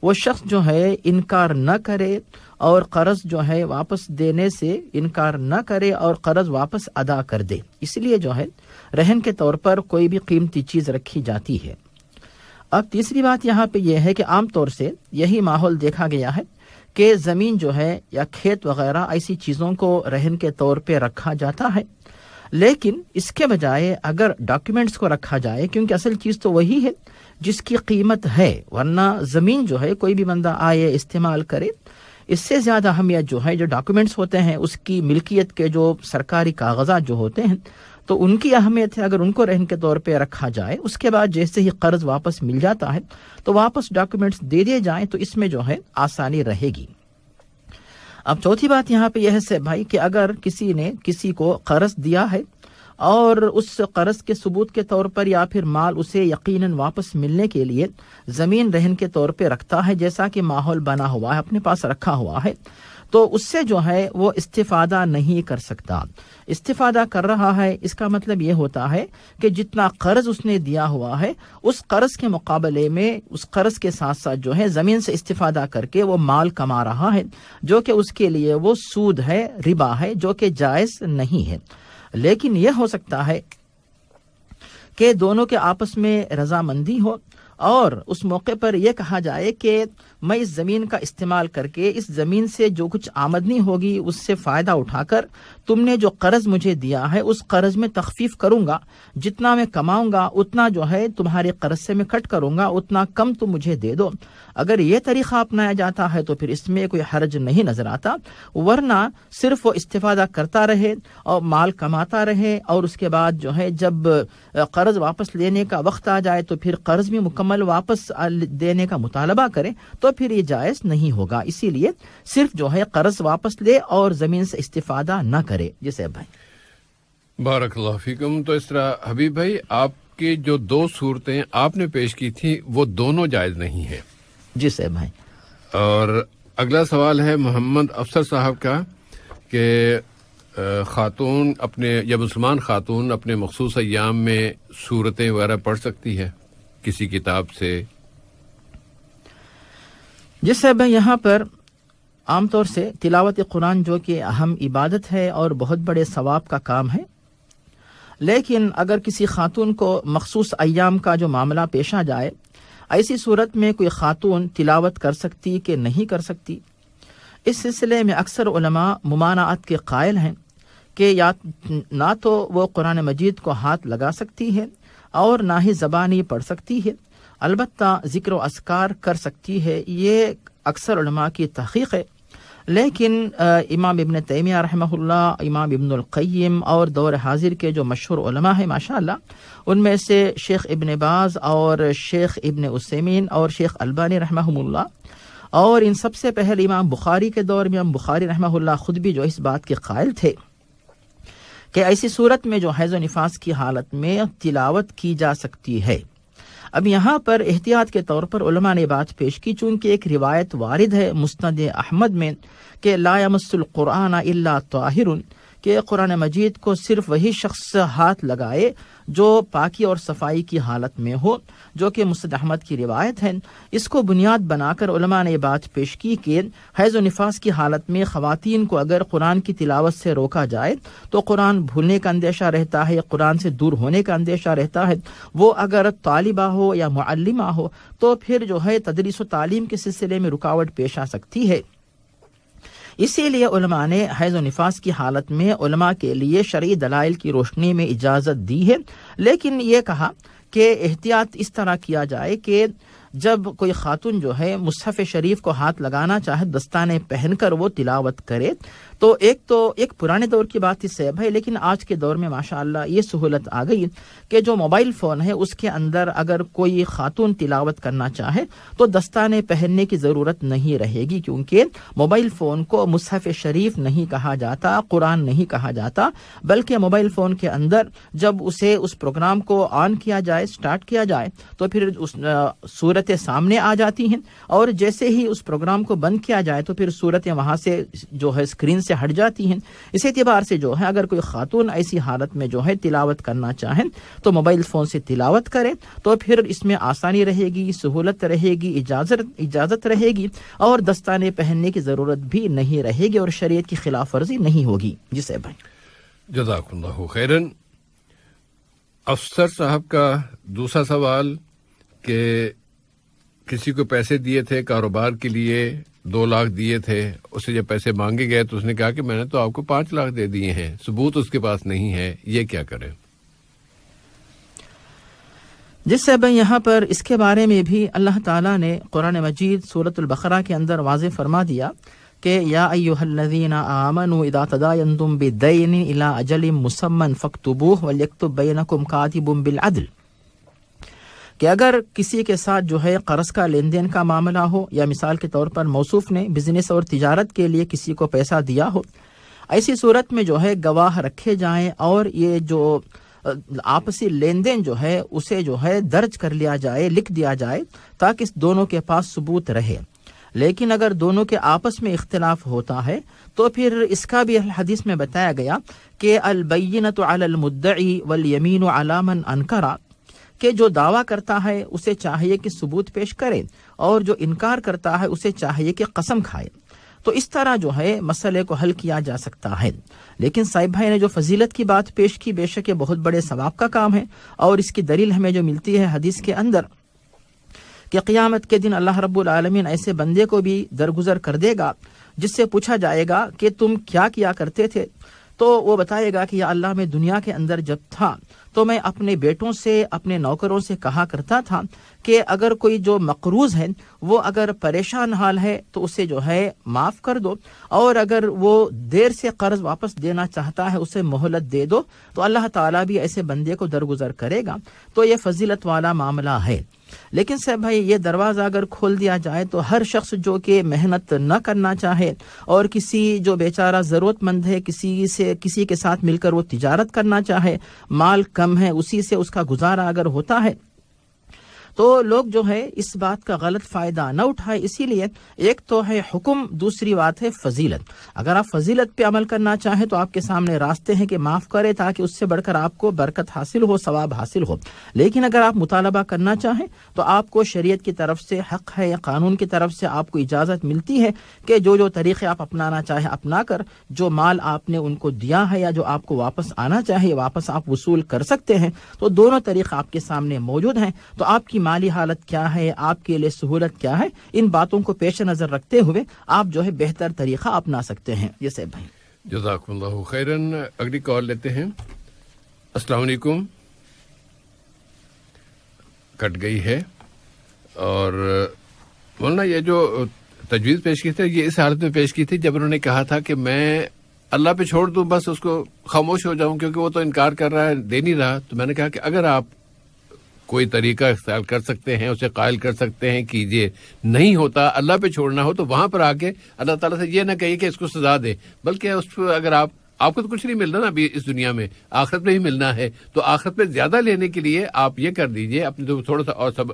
وہ شخص جو ہے انکار نہ کرے اور قرض جو ہے واپس دینے سے انکار نہ کرے اور قرض واپس ادا کر دے. اس لیے جو ہے رہن کے طور پر کوئی بھی قیمتی چیز رکھی جاتی ہے. اب تیسری بات یہاں پہ یہ ہے کہ عام طور سے یہی ماحول دیکھا گیا ہے کہ زمین جو ہے یا کھیت وغیرہ ایسی چیزوں کو رہن کے طور پہ رکھا جاتا ہے، لیکن اس کے بجائے اگر ڈاکیومنٹس کو رکھا جائے، کیونکہ اصل چیز تو وہی ہے جس کی قیمت ہے، ورنہ زمین جو ہے کوئی بھی بندہ آئے استعمال کرے، اس سے زیادہ اہمیت جو ہے جو ڈاکیومنٹس ہوتے ہیں اس کی ملکیت کے جو سرکاری کاغذات جو ہوتے ہیں تو ان کی اہمیت ہے. اگر ان کو رہن کے طور پہ رکھا جائے، اس کے بعد جیسے ہی قرض واپس مل جاتا ہے تو واپس ڈاکیومنٹس دے دیے جائیں تو اس میں جو ہے آسانی رہے گی. اب چوتھی بات یہاں پہ یہ ہے بھائی کہ اگر کسی نے کسی کو قرض دیا ہے اور اس قرض کے ثبوت کے طور پر یا پھر مال اسے یقیناً واپس ملنے کے لیے زمین رہن کے طور پہ رکھتا ہے، جیسا کہ ماحول بنا ہوا ہے، اپنے پاس رکھا ہوا ہے، تو اس سے جو ہے وہ استفادہ نہیں کر سکتا. استفادہ کر رہا ہے اس کا مطلب یہ ہوتا ہے کہ جتنا قرض اس نے دیا ہوا ہے اس قرض کے مقابلے میں اس قرض کے ساتھ ساتھ جو ہے زمین سے استفادہ کر کے وہ مال کما رہا ہے، جو کہ اس کے لیے وہ سود ہے، ربا ہے، جو کہ جائز نہیں ہے. لیکن یہ ہو سکتا ہے کہ دونوں کے آپس میں رضامندی ہو اور اس موقع پر یہ کہا جائے کہ میں اس زمین کا استعمال کر کے اس زمین سے جو کچھ آمدنی ہوگی اس سے فائدہ اٹھا کر تم نے جو قرض مجھے دیا ہے اس قرض میں تخفیف کروں گا، جتنا میں کماؤں گا اتنا جو ہے تمہارے قرض سے میں کٹ کروں گا، اتنا کم تم مجھے دے دو۔ اگر یہ طریقہ اپنایا جاتا ہے تو پھر اس میں کوئی حرج نہیں نظر آتا، ورنہ صرف وہ استفادہ کرتا رہے اور مال کماتا رہے اور اس کے بعد جو ہے جب قرض واپس لینے کا وقت آ جائے تو پھر قرض بھی مکمل واپس دینے کا مطالبہ کرے تو پھر یہ جائز نہیں ہوگا۔ اسی لیے صرف جو ہے قرض واپس لے اور زمین سے استفادہ نہ کرے۔ جی صاحب بھائی، بارک اللہ فیکم۔ تو اس طرح حبیب بھائی آپ کی جو دو صورتیں آپ نے پیش کی تھی وہ دونوں جائز نہیں ہیں۔ جی صاحب بھائی۔ اور اگلا سوال ہے محمد افسر صاحب کا کہ خاتون اپنے یا مسلمان خاتون اپنے مخصوص ایام میں سورتیں وغیرہ پڑھ سکتی ہے کسی کتاب سے؟ جس سے میں یہاں پر عام طور سے تلاوت قرآن جو کہ اہم عبادت ہے اور بہت بڑے ثواب کا کام ہے، لیکن اگر کسی خاتون کو مخصوص ایام کا جو معاملہ پیش آ جائے، ایسی صورت میں کوئی خاتون تلاوت کر سکتی کہ نہیں کر سکتی؟ اس سلسلے میں اکثر علماء ممانعت کے قائل ہیں کہ یا نہ تو وہ قرآن مجید کو ہاتھ لگا سکتی ہے اور نہ ہی زبانی پڑھ سکتی ہے، البتہ ذکر و اذکار کر سکتی ہے۔ یہ اکثر علماء کی تحقیق ہے، لیکن امام ابن تیمیہ رحمہ اللہ، امام ابن القیم اور دور حاضر کے جو مشہور علماء ہیں ماشاءاللہ، ان میں سے شیخ ابن باز اور شیخ ابن عثیمین اور شیخ البانی رحمہ اللہ، اور ان سب سے پہلے امام بخاری کے دور میں امام بخاری رحمہ اللہ خود بھی جو اس بات کے قائل تھے کہ ایسی صورت میں جو حیض و نفاس کی حالت میں تلاوت کی جا سکتی ہے۔ اب یہاں پر احتیاط کے طور پر علماء نے بات پیش کی، چونکہ ایک روایت وارد ہے مسند احمد میں کہ لا یمس القرآن الا طاہر، کہ قرآن مجید کو صرف وہی شخص ہاتھ لگائے جو پاکی اور صفائی کی حالت میں ہو، جو کہ مسند احمد کی روایت ہے۔ اس کو بنیاد بنا کر علماء نے بات پیش کی کہ حیض و نفاس کی حالت میں خواتین کو اگر قرآن کی تلاوت سے روکا جائے تو قرآن بھولنے کا اندیشہ رہتا ہے، قرآن سے دور ہونے کا اندیشہ رہتا ہے۔ وہ اگر طالبہ ہو یا معلمہ ہو تو پھر جو ہے تدریس و تعلیم کے سلسلے میں رکاوٹ پیش آ سکتی ہے۔ اسی لیے علماء نے حیض و نفاس کی حالت میں علماء کے لیے شرعی دلائل کی روشنی میں اجازت دی ہے، لیکن یہ کہا کہ احتیاط اس طرح کیا جائے کہ جب کوئی خاتون جو ہے مصحف شریف کو ہاتھ لگانا چاہے، دستانے پہن کر وہ تلاوت کرے، تو ایک پرانے دور کی بات ہی صحیح ہے، لیکن آج کے دور میں ماشاءاللہ یہ سہولت آ گئی کہ جو موبائل فون ہے اس کے اندر اگر کوئی خاتون تلاوت کرنا چاہے تو دستانے پہننے کی ضرورت نہیں رہے گی، کیونکہ موبائل فون کو مصحف شریف نہیں کہا جاتا، قرآن نہیں کہا جاتا، بلکہ موبائل فون کے اندر جب اس پروگرام کو آن کیا جائے، سٹارٹ کیا جائے تو پھر صورتیں سامنے آ جاتی ہیں، اور جیسے ہی اس پروگرام کو بند کیا جائے تو پھر صورتیں وہاں سے جو ہے اسکرین سے ہٹ جاتی ہیں۔ اس اعتبار سے جو ہے اگر کوئی خاتون ایسی حالت میں جو ہے تلاوت کرنا چاہیں تو موبائل فون سے تلاوت کرے تو پھر اس میں آسانی رہے گی، سہولت رہے گی، اجازت رہے گی، اور دستانے پہننے کی ضرورت بھی نہیں رہے گی اور شریعت کی خلاف ورزی نہیں ہوگی۔ جی صاحب بھائی، جزاک اللہ خیرن۔ افسر صاحب کا دوسرا سوال کہ کسی کو پیسے دیے تھے کاروبار کے لیے، 2 لاکھ دیے تھے، اسے جب پیسے مانگے گئے تو اس نے کہا کہ میں نے تو آپ کو 5 لاکھ دے دیے ہیں، ثبوت اس کے پاس نہیں ہے، یہ کیا کرے؟ جس سے میں یہاں پر اس کے بارے میں بھی اللہ تعالیٰ نے قرآن مجید سورۃ البقرہ کے اندر واضح فرما دیا کہ یا ایھا الذین آمنوا اذا تداینتم بدین الی اجل مسمى فاکتبوہ ولیکتب بینکم کاتب بالعدل، کہ اگر کسی کے ساتھ جو ہے قرض کا لین دین کا معاملہ ہو، یا مثال کے طور پر موصوف نے بزنس اور تجارت کے لیے کسی کو پیسہ دیا ہو، ایسی صورت میں جو ہے گواہ رکھے جائیں اور یہ جو آپسی لین دین جو ہے اسے جو ہے درج کر لیا جائے، لکھ دیا جائے، تاکہ دونوں کے پاس ثبوت رہے۔ لیکن اگر دونوں کے آپس میں اختلاف ہوتا ہے تو پھر اس کا بھی حدیث میں بتایا گیا کہ البینۃ علی المدعی والیمین علی من انکر، کہ جو دعویٰ کرتا ہے اسے چاہیے کہ ثبوت پیش کرے اور جو انکار کرتا ہے اسے چاہیے کہ قسم کھائے۔ تو اس طرح جو ہے مسئلے کو حل کیا جا سکتا ہے۔ لیکن صاحب بھائی نے جو فضیلت کی بات پیش کی، بے شک یہ بہت بڑے ثواب کا کام ہے، اور اس کی دلیل ہمیں جو ملتی ہے حدیث کے اندر کہ قیامت کے دن اللہ رب العالمین ایسے بندے کو بھی درگزر کر دے گا جس سے پوچھا جائے گا کہ تم کیا کیا کرتے تھے، تو وہ بتائے گا کہ یا اللہ میں دنیا کے اندر جب تھا تو میں اپنے بیٹوں سے اپنے نوکروں سے کہا کرتا تھا کہ اگر کوئی جو مقروض ہے وہ اگر پریشان حال ہے تو اسے جو ہے معاف کر دو، اور اگر وہ دیر سے قرض واپس دینا چاہتا ہے اسے مہلت دے دو، تو اللہ تعالیٰ بھی ایسے بندے کو درگزر کرے گا۔ تو یہ فضیلت والا معاملہ ہے۔ لیکن صاحب بھائی یہ دروازہ اگر کھول دیا جائے تو ہر شخص جو کہ محنت نہ کرنا چاہے اور کسی جو بیچارہ ضرورت مند ہے کسی کے ساتھ مل کر وہ تجارت کرنا چاہے، مال کم ہے اسی سے اس کا گزارا اگر ہوتا ہے، تو لوگ جو ہے اس بات کا غلط فائدہ نہ اٹھائے۔ اسی لیے ایک تو ہے حکم، دوسری بات ہے فضیلت۔ اگر آپ فضیلت پہ عمل کرنا چاہیں تو آپ کے سامنے راستے ہیں کہ معاف کرے تاکہ اس سے بڑھ کر آپ کو برکت حاصل ہو، ثواب حاصل ہو۔ لیکن اگر آپ مطالبہ کرنا چاہیں تو آپ کو شریعت کی طرف سے حق ہے یا قانون کی طرف سے آپ کو اجازت ملتی ہے کہ جو طریقے آپ اپنانا چاہیں اپنا کر جو مال آپ نے ان کو دیا ہے یا جو آپ کو واپس آنا چاہیے واپس آپ وصول کر سکتے ہیں۔ تو دونوں طریقے آپ کے سامنے موجود ہیں۔ تو آپ کی مالی حالت کیا ہے، آپ کے لیے سہولت کیا ہے، ان باتوں کو پیش نظر رکھتے ہوئے آپ جو ہے بہتر طریقہ اپنا سکتے ہیں۔ یہ صاحب بھائی جزاکم اللہ خیرن۔ اگلی کال لیتے ہیں۔ السلام علیکم۔ کٹ گئی ہے۔ اور مولانا یہ جو تجویز پیش کی تھی یہ اس حالت میں پیش کی تھی جب انہوں نے کہا تھا کہ میں اللہ پہ چھوڑ دوں، بس اس کو خاموش ہو جاؤں کیونکہ وہ تو انکار کر رہا ہے، دے نہیں رہا۔ تو میں نے کہا کہ اگر آپ کوئی طریقہ اختیار کر سکتے ہیں، اسے قائل کر سکتے ہیں کہ یہ نہیں ہوتا، اللہ پہ چھوڑنا ہو، تو وہاں پر آ کے اللہ تعالیٰ سے یہ نہ کہیے کہ اس کو سزا دے، بلکہ اس پہ اگر آپ کو تو کچھ نہیں ملنا نا ابھی اس دنیا میں، آخرت میں ہی ملنا ہے، تو آخرت میں زیادہ لینے کے لیے آپ یہ کر دیجئے اپنے تو تھوڑا سا اور سب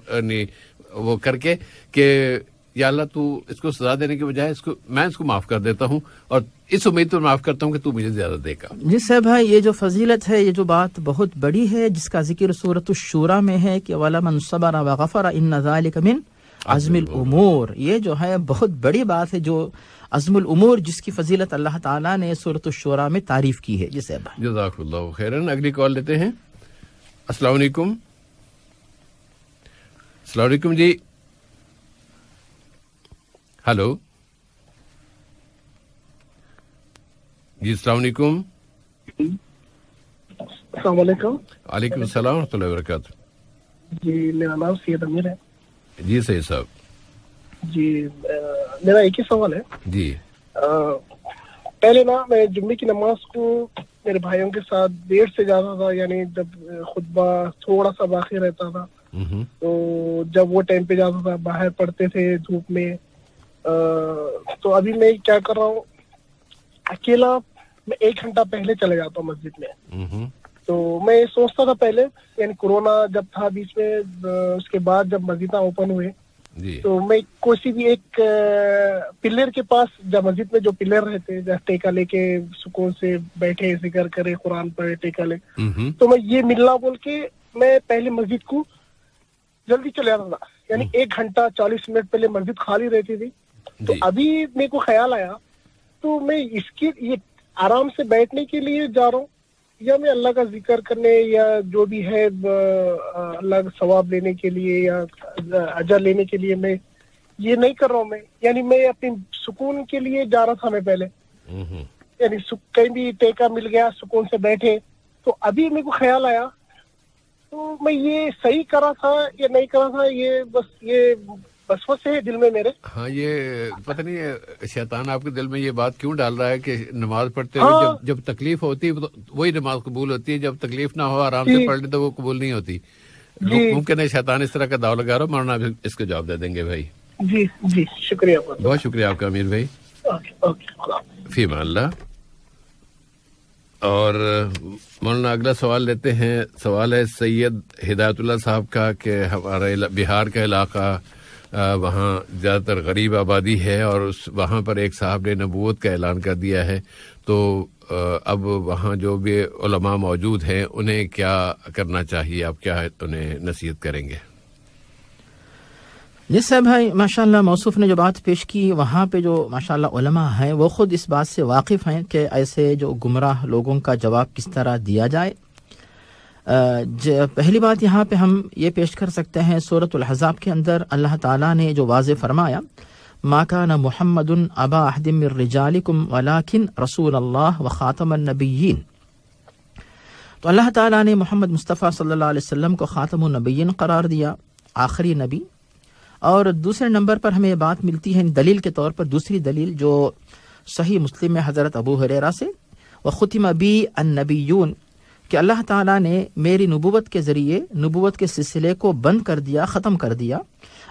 وہ کر کے کہ یا اللہ تو اس کو سزا دینے کے بجائے میں اس کو معاف کر دیتا ہوں اور اس امید پر معاف کرتا ہوں کہ تو مجھے زیادہ دے گا۔ جی صاحب بھائی یہ جو فضیلت ہے، یہ جو بات بہت بڑی ہے جس کا ذکر سورۃ الشورى میں ہے کہ وَلَمَنْ صَبَرَ وَغَفَرَ إِنَّ ذَلِكَ مِنْ عزم الامور۔ یہ جو ہے بہت بڑی بات ہے، جو عزم الامور جس کی فضیلت اللہ تعالیٰ نے سورۃ الشورى میں تعریف کی ہے۔ جی صاحب بھائی جزاک اللہ خیرن۔ اگلی کال لیتے ہیں۔ السلام علیکم۔ السلام علیکم جی۔ ہلو جی السلام علیکم۔ السلام علیکم۔ وعلیکم السلام ورحمۃ اللہ وبرکاتہ۔ جی میرا نام سید امیر ہے۔ جی سید صاحب۔ جی میرا ایک ہی سوال ہے۔ جی پہلے نا میں جمعے کی نماز کو میرے بھائیوں کے ساتھ دیر سے جاتا تھا، یعنی جب خطبہ تھوڑا سا باقی رہتا تھا تو جب وہ ٹائم پہ جاتا تھا، باہر پڑھتے تھے دھوپ میں۔ تو ابھی میں کیا کر رہا ہوں، اکیلا میں 1 گھنٹہ پہلے چلے جاتا ہوں مسجد میں۔ تو میں سوچتا تھا پہلے، یعنی کورونا جب تھا بیچ میں، اس کے بعد جب مسجدیں اوپن ہوئے تو میں کوئی بھی ایک پلر کے پاس، جب مسجد میں جو پلر رہتے جیسے ٹیکا لے کے سکون سے بیٹھے ذکر کرے قرآن پڑھے ٹیکا لے، تو میں یہ ملنا بول کے میں پہلے مسجد کو جلدی چلے جاتا تھا، یعنی 1 گھنٹہ 40 منٹ پہلے مسجد خالی رہتی تھی۔ تو ابھی میرے کو خیال آیا تو میں اس کی یہ آرام سے بیٹھنے کے لیے جا رہا ہوں یا میں اللہ کا ذکر کرنے یا جو بھی ہے اللہ کا ثواب لینے کے لیے یا اجر لینے کے لیے میں یہ نہیں کر رہا ہوں۔ میں یعنی میں اپنی سکون کے لیے جا رہا تھا میں پہلے، یعنی کہیں بھی ٹیکا مل گیا سکون سے بیٹھے۔ تو ابھی میرے کو خیال آیا تو میں یہ صحیح کرا تھا یا نہیں کرا تھا، یہ بس یہ وسوسے ہے دل میں میرے۔ ہاں یہ پتہ نہیں شیطان آپ کے دل میں یہ بات کیوں ڈال رہا ہے کہ نماز پڑھتے ہوئے جب تکلیف ہوتی ہے وہی نماز قبول ہوتی ہے، جب تکلیف نہ ہو آرام سے پڑھ لیں تو وہ قبول نہیں ہوتی۔ ممکن ہے شیطان اس طرح کا داؤ لگا رہا ہو، مولانا اس کا جواب دے دیں گے بھائی۔ جی جی شکریہ، بہت شکریہ آپ کا امیر بھائی، فی امان اللہ۔ اور مولانا اگلا سوال لیتے ہیں۔ سوال ہے سید ہدایت اللہ صاحب کا کہ ہمارا بہار کا علاقہ وہاں زیادہ تر غریب آبادی ہے اور وہاں پر ایک صاحب نے نبوت کا اعلان کر دیا ہے، تو اب وہاں جو بھی علماء موجود ہیں انہیں کیا کرنا چاہیے؟ آپ کیا انہیں نصیحت کریں گے؟ جس سے بھائی ماشاءاللہ موصوف نے جو بات پیش کی، وہاں پہ جو ماشاءاللہ علماء ہیں وہ خود اس بات سے واقف ہیں کہ ایسے جو گمراہ لوگوں کا جواب کس طرح دیا جائے۔ پہلی بات یہاں پہ ہم یہ پیش کر سکتے ہیں، سورۃ الاحزاب کے اندر اللہ تعالیٰ نے جو واضح فرمایا، ما کان محمد ابا احد من رجالکم ولکن رسول اللہ وخاتم النبیین. تو اللہ تعالیٰ نے محمد مصطفیٰ صلی اللہ علیہ وسلم کو خاتم النبیین قرار دیا، آخری نبی. اور دوسرے نمبر پر ہمیں بات ملتی ہے دلیل کے طور پر، دوسری دلیل جو صحیح مسلم میں حضرت ابو ہریرہ سے، وختم بی النبیون، کہ اللہ تعالیٰ نے میری نبوت کے ذریعے نبوت کے سلسلے کو بند کر دیا، ختم کر دیا.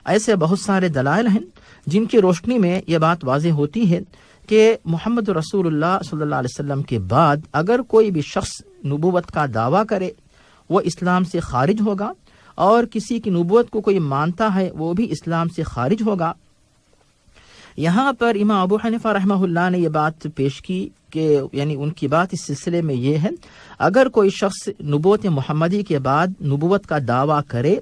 ایسے بہت سارے دلائل ہیں جن کی روشنی میں یہ بات واضح ہوتی ہے کہ محمد رسول اللہ صلی اللہ علیہ وسلم کے بعد اگر کوئی بھی شخص نبوت کا دعویٰ کرے وہ اسلام سے خارج ہوگا، اور کسی کی نبوت کو کوئی مانتا ہے وہ بھی اسلام سے خارج ہوگا. یہاں پر امام ابو حنیفہ رحمہ اللہ نے یہ بات پیش کی کہ یعنی ان کی بات اس سلسلے میں یہ ہے، اگر کوئی شخص نبوت محمدی کے بعد نبوت کا دعویٰ کرے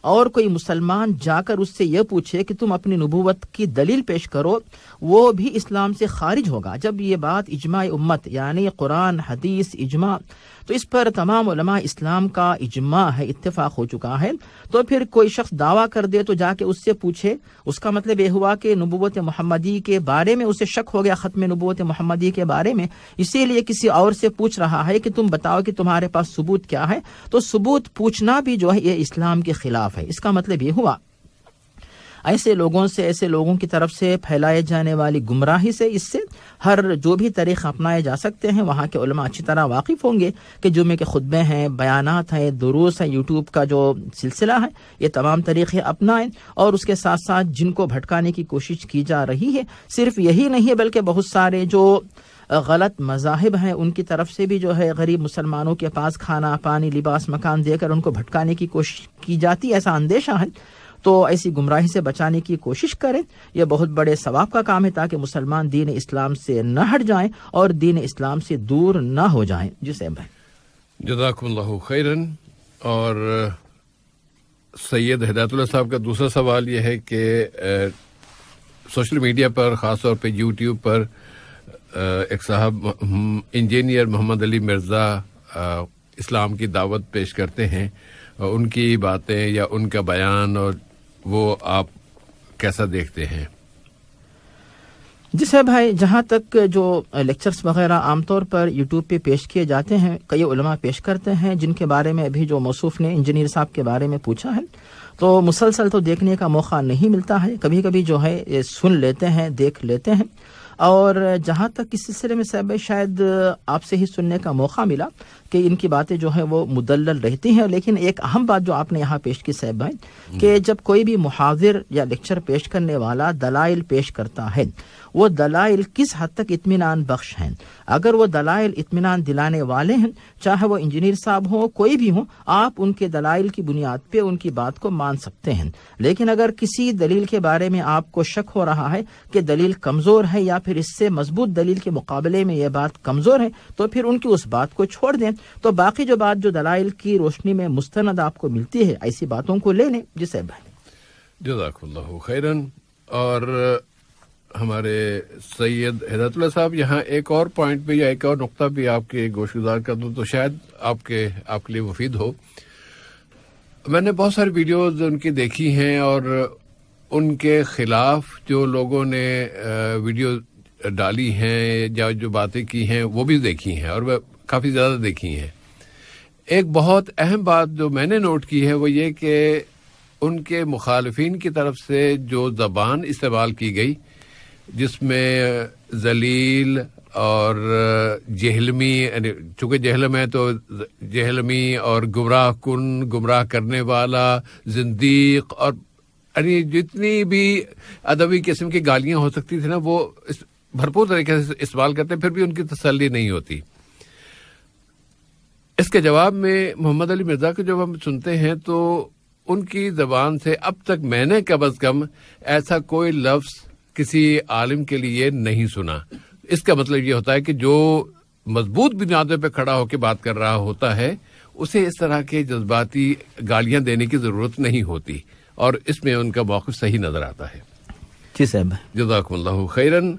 اور کوئی مسلمان جا کر اس سے یہ پوچھے کہ تم اپنی نبوت کی دلیل پیش کرو، وہ بھی اسلام سے خارج ہوگا. جب یہ بات اجماع امت یعنی قرآن، حدیث، اجماع، تو اس پر تمام علماء اسلام کا اجماع ہے، اتفاق ہو چکا ہے. تو پھر کوئی شخص دعویٰ کر دے تو جا کے اس سے پوچھے، اس کا مطلب یہ ہوا کہ نبوت محمدی کے بارے میں اسے شک ہو گیا، ختم نبوت محمدی کے بارے میں، اسی لیے کسی اور سے پوچھ رہا ہے کہ تم بتاؤ کہ تمہارے پاس ثبوت کیا ہے. تو ثبوت پوچھنا بھی جو ہے یہ اسلام کے خلاف ہے. اس کا مطلب یہ ہوا ایسے لوگوں سے، ایسے لوگوں کی طرف سے پھیلائے جانے والی گمراہی سے، اس سے ہر جو بھی طریقہ اپنائے جا سکتے ہیں، وہاں کے علماء اچھی طرح واقف ہوں گے کہ جمعے کے خطبے ہیں، بیانات ہیں، دروس ہیں، یوٹیوب کا جو سلسلہ ہے، یہ تمام طریقے اپنائیں. اور اس کے ساتھ ساتھ جن کو بھٹکانے کی کوشش کی جا رہی ہے، صرف یہی نہیں ہے بلکہ بہت سارے جو غلط مذاہب ہیں ان کی طرف سے بھی جو ہے غریب مسلمانوں کے پاس کھانا، پانی، لباس، مکان دے کر ان کو بھٹکانے کی کوشش کی جاتی، ایسا اندیشہ ہے. تو ایسی گمراہی سے بچانے کی کوشش کریں، یہ بہت بڑے ثواب کا کام ہے تاکہ مسلمان دین اسلام سے نہ ہٹ جائیں اور دین اسلام سے دور نہ ہو جائیں. جی صاحب بھائی، جزاکم اللہ خیرن. اور سید ہدایت اللہ صاحب کا دوسرا سوال یہ ہے کہ سوشل میڈیا پر، خاص طور پہ یوٹیوب پر، ایک صاحب انجینئر محمد علی مرزا اسلام کی دعوت پیش کرتے ہیں، ان کی باتیں یا ان کا بیان، اور وہ آپ کیسا دیکھتے ہیں؟ جی صاحب بھائی، جہاں تک جو لیکچرز وغیرہ عام طور پر یوٹیوب پہ پیش کیے جاتے ہیں، کئی علماء پیش کرتے ہیں جن کے بارے میں ابھی جو موصوف نے انجینئر صاحب کے بارے میں پوچھا ہے، تو مسلسل تو دیکھنے کا موقع نہیں ملتا ہے، کبھی کبھی جو ہے یہ سن لیتے ہیں، دیکھ لیتے ہیں. اور جہاں تک اس سلسلے میں صاحب شاید آپ سے ہی سننے کا موقع ملا کہ ان کی باتیں جو ہیں وہ مدلل رہتی ہیں. لیکن ایک اہم بات جو آپ نے یہاں پیش کی صاحب بھائی، کہ جب کوئی بھی محاضر یا لیکچر پیش کرنے والا دلائل پیش کرتا ہے، وہ دلائل کس حد تک اطمینان بخش ہیں. اگر وہ دلائل اطمینان دلانے والے ہیں، چاہے وہ انجینئر صاحب ہوں، کوئی بھی ہوں، آپ ان کے دلائل کی بنیاد پہ ان کی بات کو مان سکتے ہیں. لیکن اگر کسی دلیل کے بارے میں آپ کو شک ہو رہا ہے کہ دلیل کمزور ہے یا پھر اس سے مضبوط دلیل کے مقابلے میں یہ بات کمزور ہے، تو پھر ان کی اس بات کو چھوڑ دیں. تو باقی جو بات جو دلائل کی روشنی میں مستند آپ کو ملتی ہے، ایسی باتوں کو لے لیں. جی صاحب بھائی، جزاک اللہ خیرن. اور ہمارے سید ہدایت اللہ صاحب یہاں ایک اور پوائنٹ پہ یا ایک اور نقطہ بھی آپ کے گوش گزار کر دوں تو شاید آپ کے لیے مفید ہو. میں نے بہت ساری ویڈیوز ان کی دیکھی ہیں، اور ان کے خلاف جو لوگوں نے ویڈیو ڈالی ہیں یا جو باتیں کی ہیں وہ بھی دیکھی ہیں، اور وہ کافی زیادہ دیکھی ہیں. ایک بہت اہم بات جو میں نے نوٹ کی ہے وہ یہ کہ ان کے مخالفین کی طرف سے جو زبان استعمال کی گئی، جس میں ذلیل اور جہلمی، چونکہ جہلم ہے تو جہلمی اور گمراہ کن، گمراہ کرنے والا، زندیق، اور یعنی جتنی بھی ادبی قسم کی گالیاں ہو سکتی تھیں نا، وہ بھرپور طریقے سے استعمال کرتے ہیں، پھر بھی ان کی تسلی نہیں ہوتی. اس کے جواب میں محمد علی مرزا کو جب ہم سنتے ہیں تو ان کی زبان سے اب تک میں نے کم از کم ایسا کوئی لفظ کسی عالم کے لیے نہیں سنا. اس کا مطلب یہ ہوتا ہے کہ جو مضبوط بنیادوں پہ کھڑا ہو کے بات کر رہا ہوتا ہے اسے اس طرح کے جذباتی گالیاں دینے کی ضرورت نہیں ہوتی، اور اس میں ان کا موقف صحیح نظر آتا ہے. جی صاحب، جزاکم اللہ خیرن.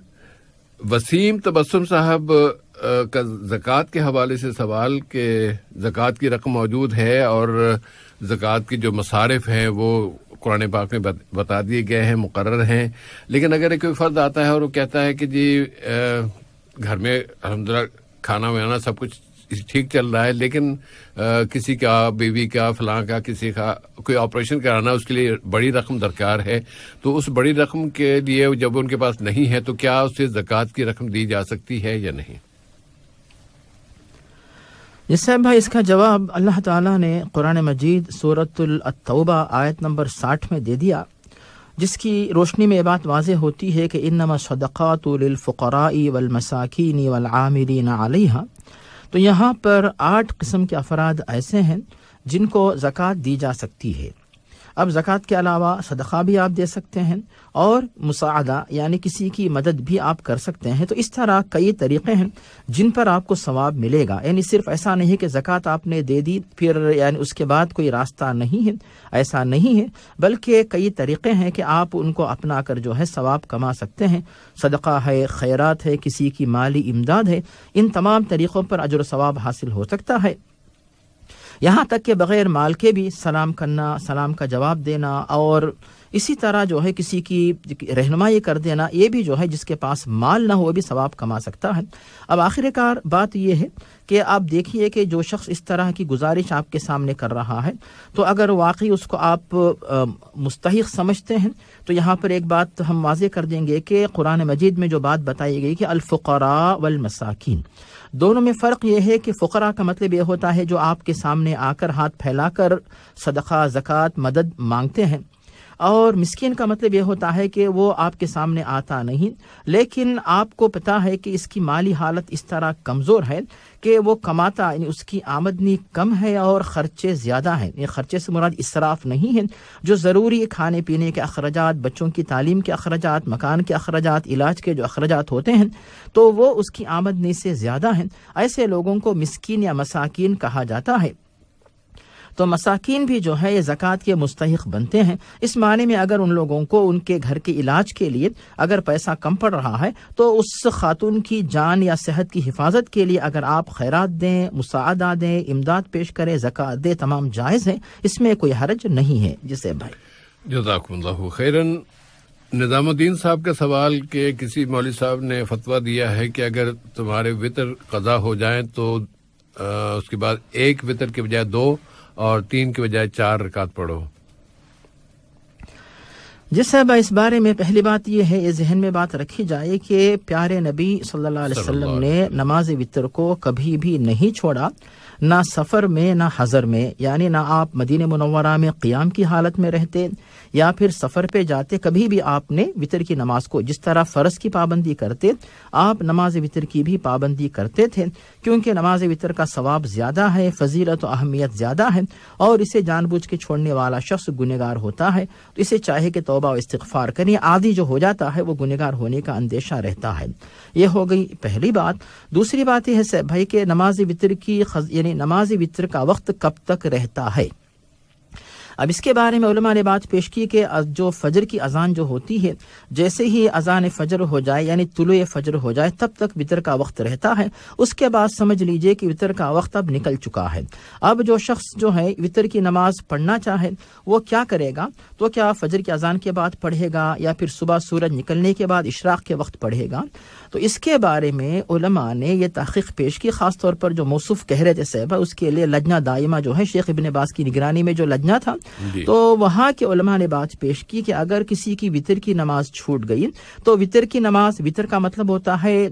وسیم تبسم صاحب کا زکوٰۃ کے حوالے سے سوال کہ زکوٰۃ کی رقم موجود ہے اور زکوٰۃ کی جو مصارف ہیں وہ قرآن پاک میں بتا دیے گئے ہیں، مقرر ہیں، لیکن اگر کوئی فرد آتا ہے اور وہ کہتا ہے کہ جی گھر میں الحمدللہ کھانا وانا سب کچھ ٹھیک چل رہا ہے، لیکن کسی کا، بیوی کا، فلاں کا، کسی کا کوئی آپریشن کرانا، اس کے لیے بڑی رقم درکار ہے، تو اس بڑی رقم کے لیے جب ان کے پاس نہیں ہے تو کیا اسے زکوٰۃ کی رقم دی جا سکتی ہے یا نہیں؟ جس سے بھائی اس کا جواب اللہ تعالیٰ نے قرآن مجید سورۃ التوبہ آیت نمبر 60 میں دے دیا، جس کی روشنی میں یہ بات واضح ہوتی ہے کہ انما الصدقات للفقراء والمساکین والعاملین علیہا. تو یہاں پر 8 قسم کے افراد ایسے ہیں جن کو زکوٰۃ دی جا سکتی ہے. اب زکوٰۃ کے علاوہ صدقہ بھی آپ دے سکتے ہیں اور مساعدہ یعنی کسی کی مدد بھی آپ کر سکتے ہیں. تو اس طرح کئی طریقے ہیں جن پر آپ کو ثواب ملے گا. یعنی صرف ایسا نہیں ہے کہ زکوٰۃ آپ نے دے دی پھر یعنی اس کے بعد کوئی راستہ نہیں ہے، ایسا نہیں ہے، بلکہ کئی طریقے ہیں کہ آپ ان کو اپنا کر جو ہے ثواب کما سکتے ہیں. صدقہ ہے، خیرات ہے، کسی کی مالی امداد ہے، ان تمام طریقوں پر اجر و ثواب حاصل ہو سکتا ہے. یہاں تک کہ بغیر مال کے بھی سلام کرنا، سلام کا جواب دینا اور اسی طرح جو ہے کسی کی رہنمائی کر دینا، یہ بھی جو ہے جس کے پاس مال نہ ہو بھی ثواب کما سکتا ہے. اب آخر کار بات یہ ہے کہ آپ دیکھیے کہ جو شخص اس طرح کی گزارش آپ کے سامنے کر رہا ہے تو اگر واقعی اس کو آپ مستحق سمجھتے ہیں تو یہاں پر ایک بات ہم واضح کر دیں گے کہ قرآن مجید میں جو بات بتائی گئی کہ الفقراء والمساکین، دونوں میں فرق یہ ہے کہ فقراء کا مطلب یہ ہوتا ہے جو آپ کے سامنے آ کر ہاتھ پھیلا کر صدقہ، زکوٰۃ، مدد مانگتے ہیں، اور مسکین کا مطلب یہ ہوتا ہے کہ وہ آپ کے سامنے آتا نہیں لیکن آپ کو پتا ہے کہ اس کی مالی حالت اس طرح کمزور ہے کہ وہ کماتا یعنی اس کی آمدنی کم ہے اور خرچے زیادہ ہیں. یہ خرچے سے مراد اسراف نہیں ہے، جو ضروری کھانے پینے کے اخراجات، بچوں کی تعلیم کے اخراجات، مکان کے اخراجات، علاج کے جو اخراجات ہوتے ہیں تو وہ اس کی آمدنی سے زیادہ ہیں. ایسے لوگوں کو مسکین یا مساکین کہا جاتا ہے. تو مساکین بھی جو ہے یہ زکوٰۃ کے مستحق بنتے ہیں، اس معنی میں اگر ان لوگوں کو ان کے گھر کے علاج کے لیے اگر پیسہ کم پڑ رہا ہے تو اس خاتون کی جان یا صحت کی حفاظت کے لیے اگر آپ خیرات دیں، مساعدہ دیں، امداد پیش کریں، زکوٰۃ دیں، تمام جائز ہیں، اس میں کوئی حرج نہیں ہے. جسے بھائی جزاکم اللہ خیراً. نظام الدین صاحب کا سوال کہ کسی مولوی صاحب نے فتویٰ دیا ہے کہ اگر تمہارے وطر قضا ہو جائیں تو اس کے بعد 1 وطر کے بجائے 2 اور 3 کے بجائے 4 رکعت پڑھو. جس صاحب اس بارے میں پہلی بات یہ ہے، یہ ذہن میں بات رکھی جائے کہ پیارے نبی صلی اللہ علیہ وسلم نے نماز وطر کو کبھی بھی نہیں چھوڑا، نہ سفر میں نہ حضر میں. یعنی نہ آپ مدینہ منورہ میں قیام کی حالت میں رہتے یا پھر سفر پہ جاتے، کبھی بھی آپ نے وطر کی نماز کو جس طرح فرض کی پابندی کرتے آپ نماز وطر کی بھی پابندی کرتے تھے، کیونکہ نماز وطر کا ثواب زیادہ ہے، فضیلت و اہمیت زیادہ ہے، اور اسے جان بوجھ کے چھوڑنے والا شخص گنہگار ہوتا ہے. تو اسے چاہے کہ توبہ و استغفار کریں، عادی جو ہو جاتا ہے وہ گنہگار ہونے کا اندیشہ رہتا ہے. یہ ہو گئی پہلی بات. دوسری بات یہ ہے بھائی کہ نماز وطر کی یعنی نماز وطر کا وقت کب تک رہتا ہے. اب اس کے بارے میں علماء نے بات پیش کی کہ جو فجر کی اذان جو ہوتی ہے، جیسے ہی اذان فجر ہو جائے یعنی طلوع فجر ہو جائے تب تک وطر کا وقت رہتا ہے. اس کے بعد سمجھ لیجئے کہ وطر کا وقت اب نکل چکا ہے. اب جو شخص جو ہے وطر کی نماز پڑھنا چاہے وہ کیا کرے گا؟ تو کیا فجر کی اذان کے بعد پڑھے گا یا پھر صبح سورج نکلنے کے بعد اشراق کے وقت پڑھے گا؟ تو اس کے بارے میں علماء نے یہ تحقیق پیش کی، خاص طور پر جو موصوف کہہ رہے تھے صاحبہ، اس کے لیے لجنہ دائمہ جو ہے شیخ ابن باز کی نگرانی میں جو لجنہ تھا تو وہاں کے علماء نے بات پیش کی کہ اگر کسی کی وطر کی نماز چھوٹ گئی تو وطر کی نماز، وطر کا مطلب ہوتا ہے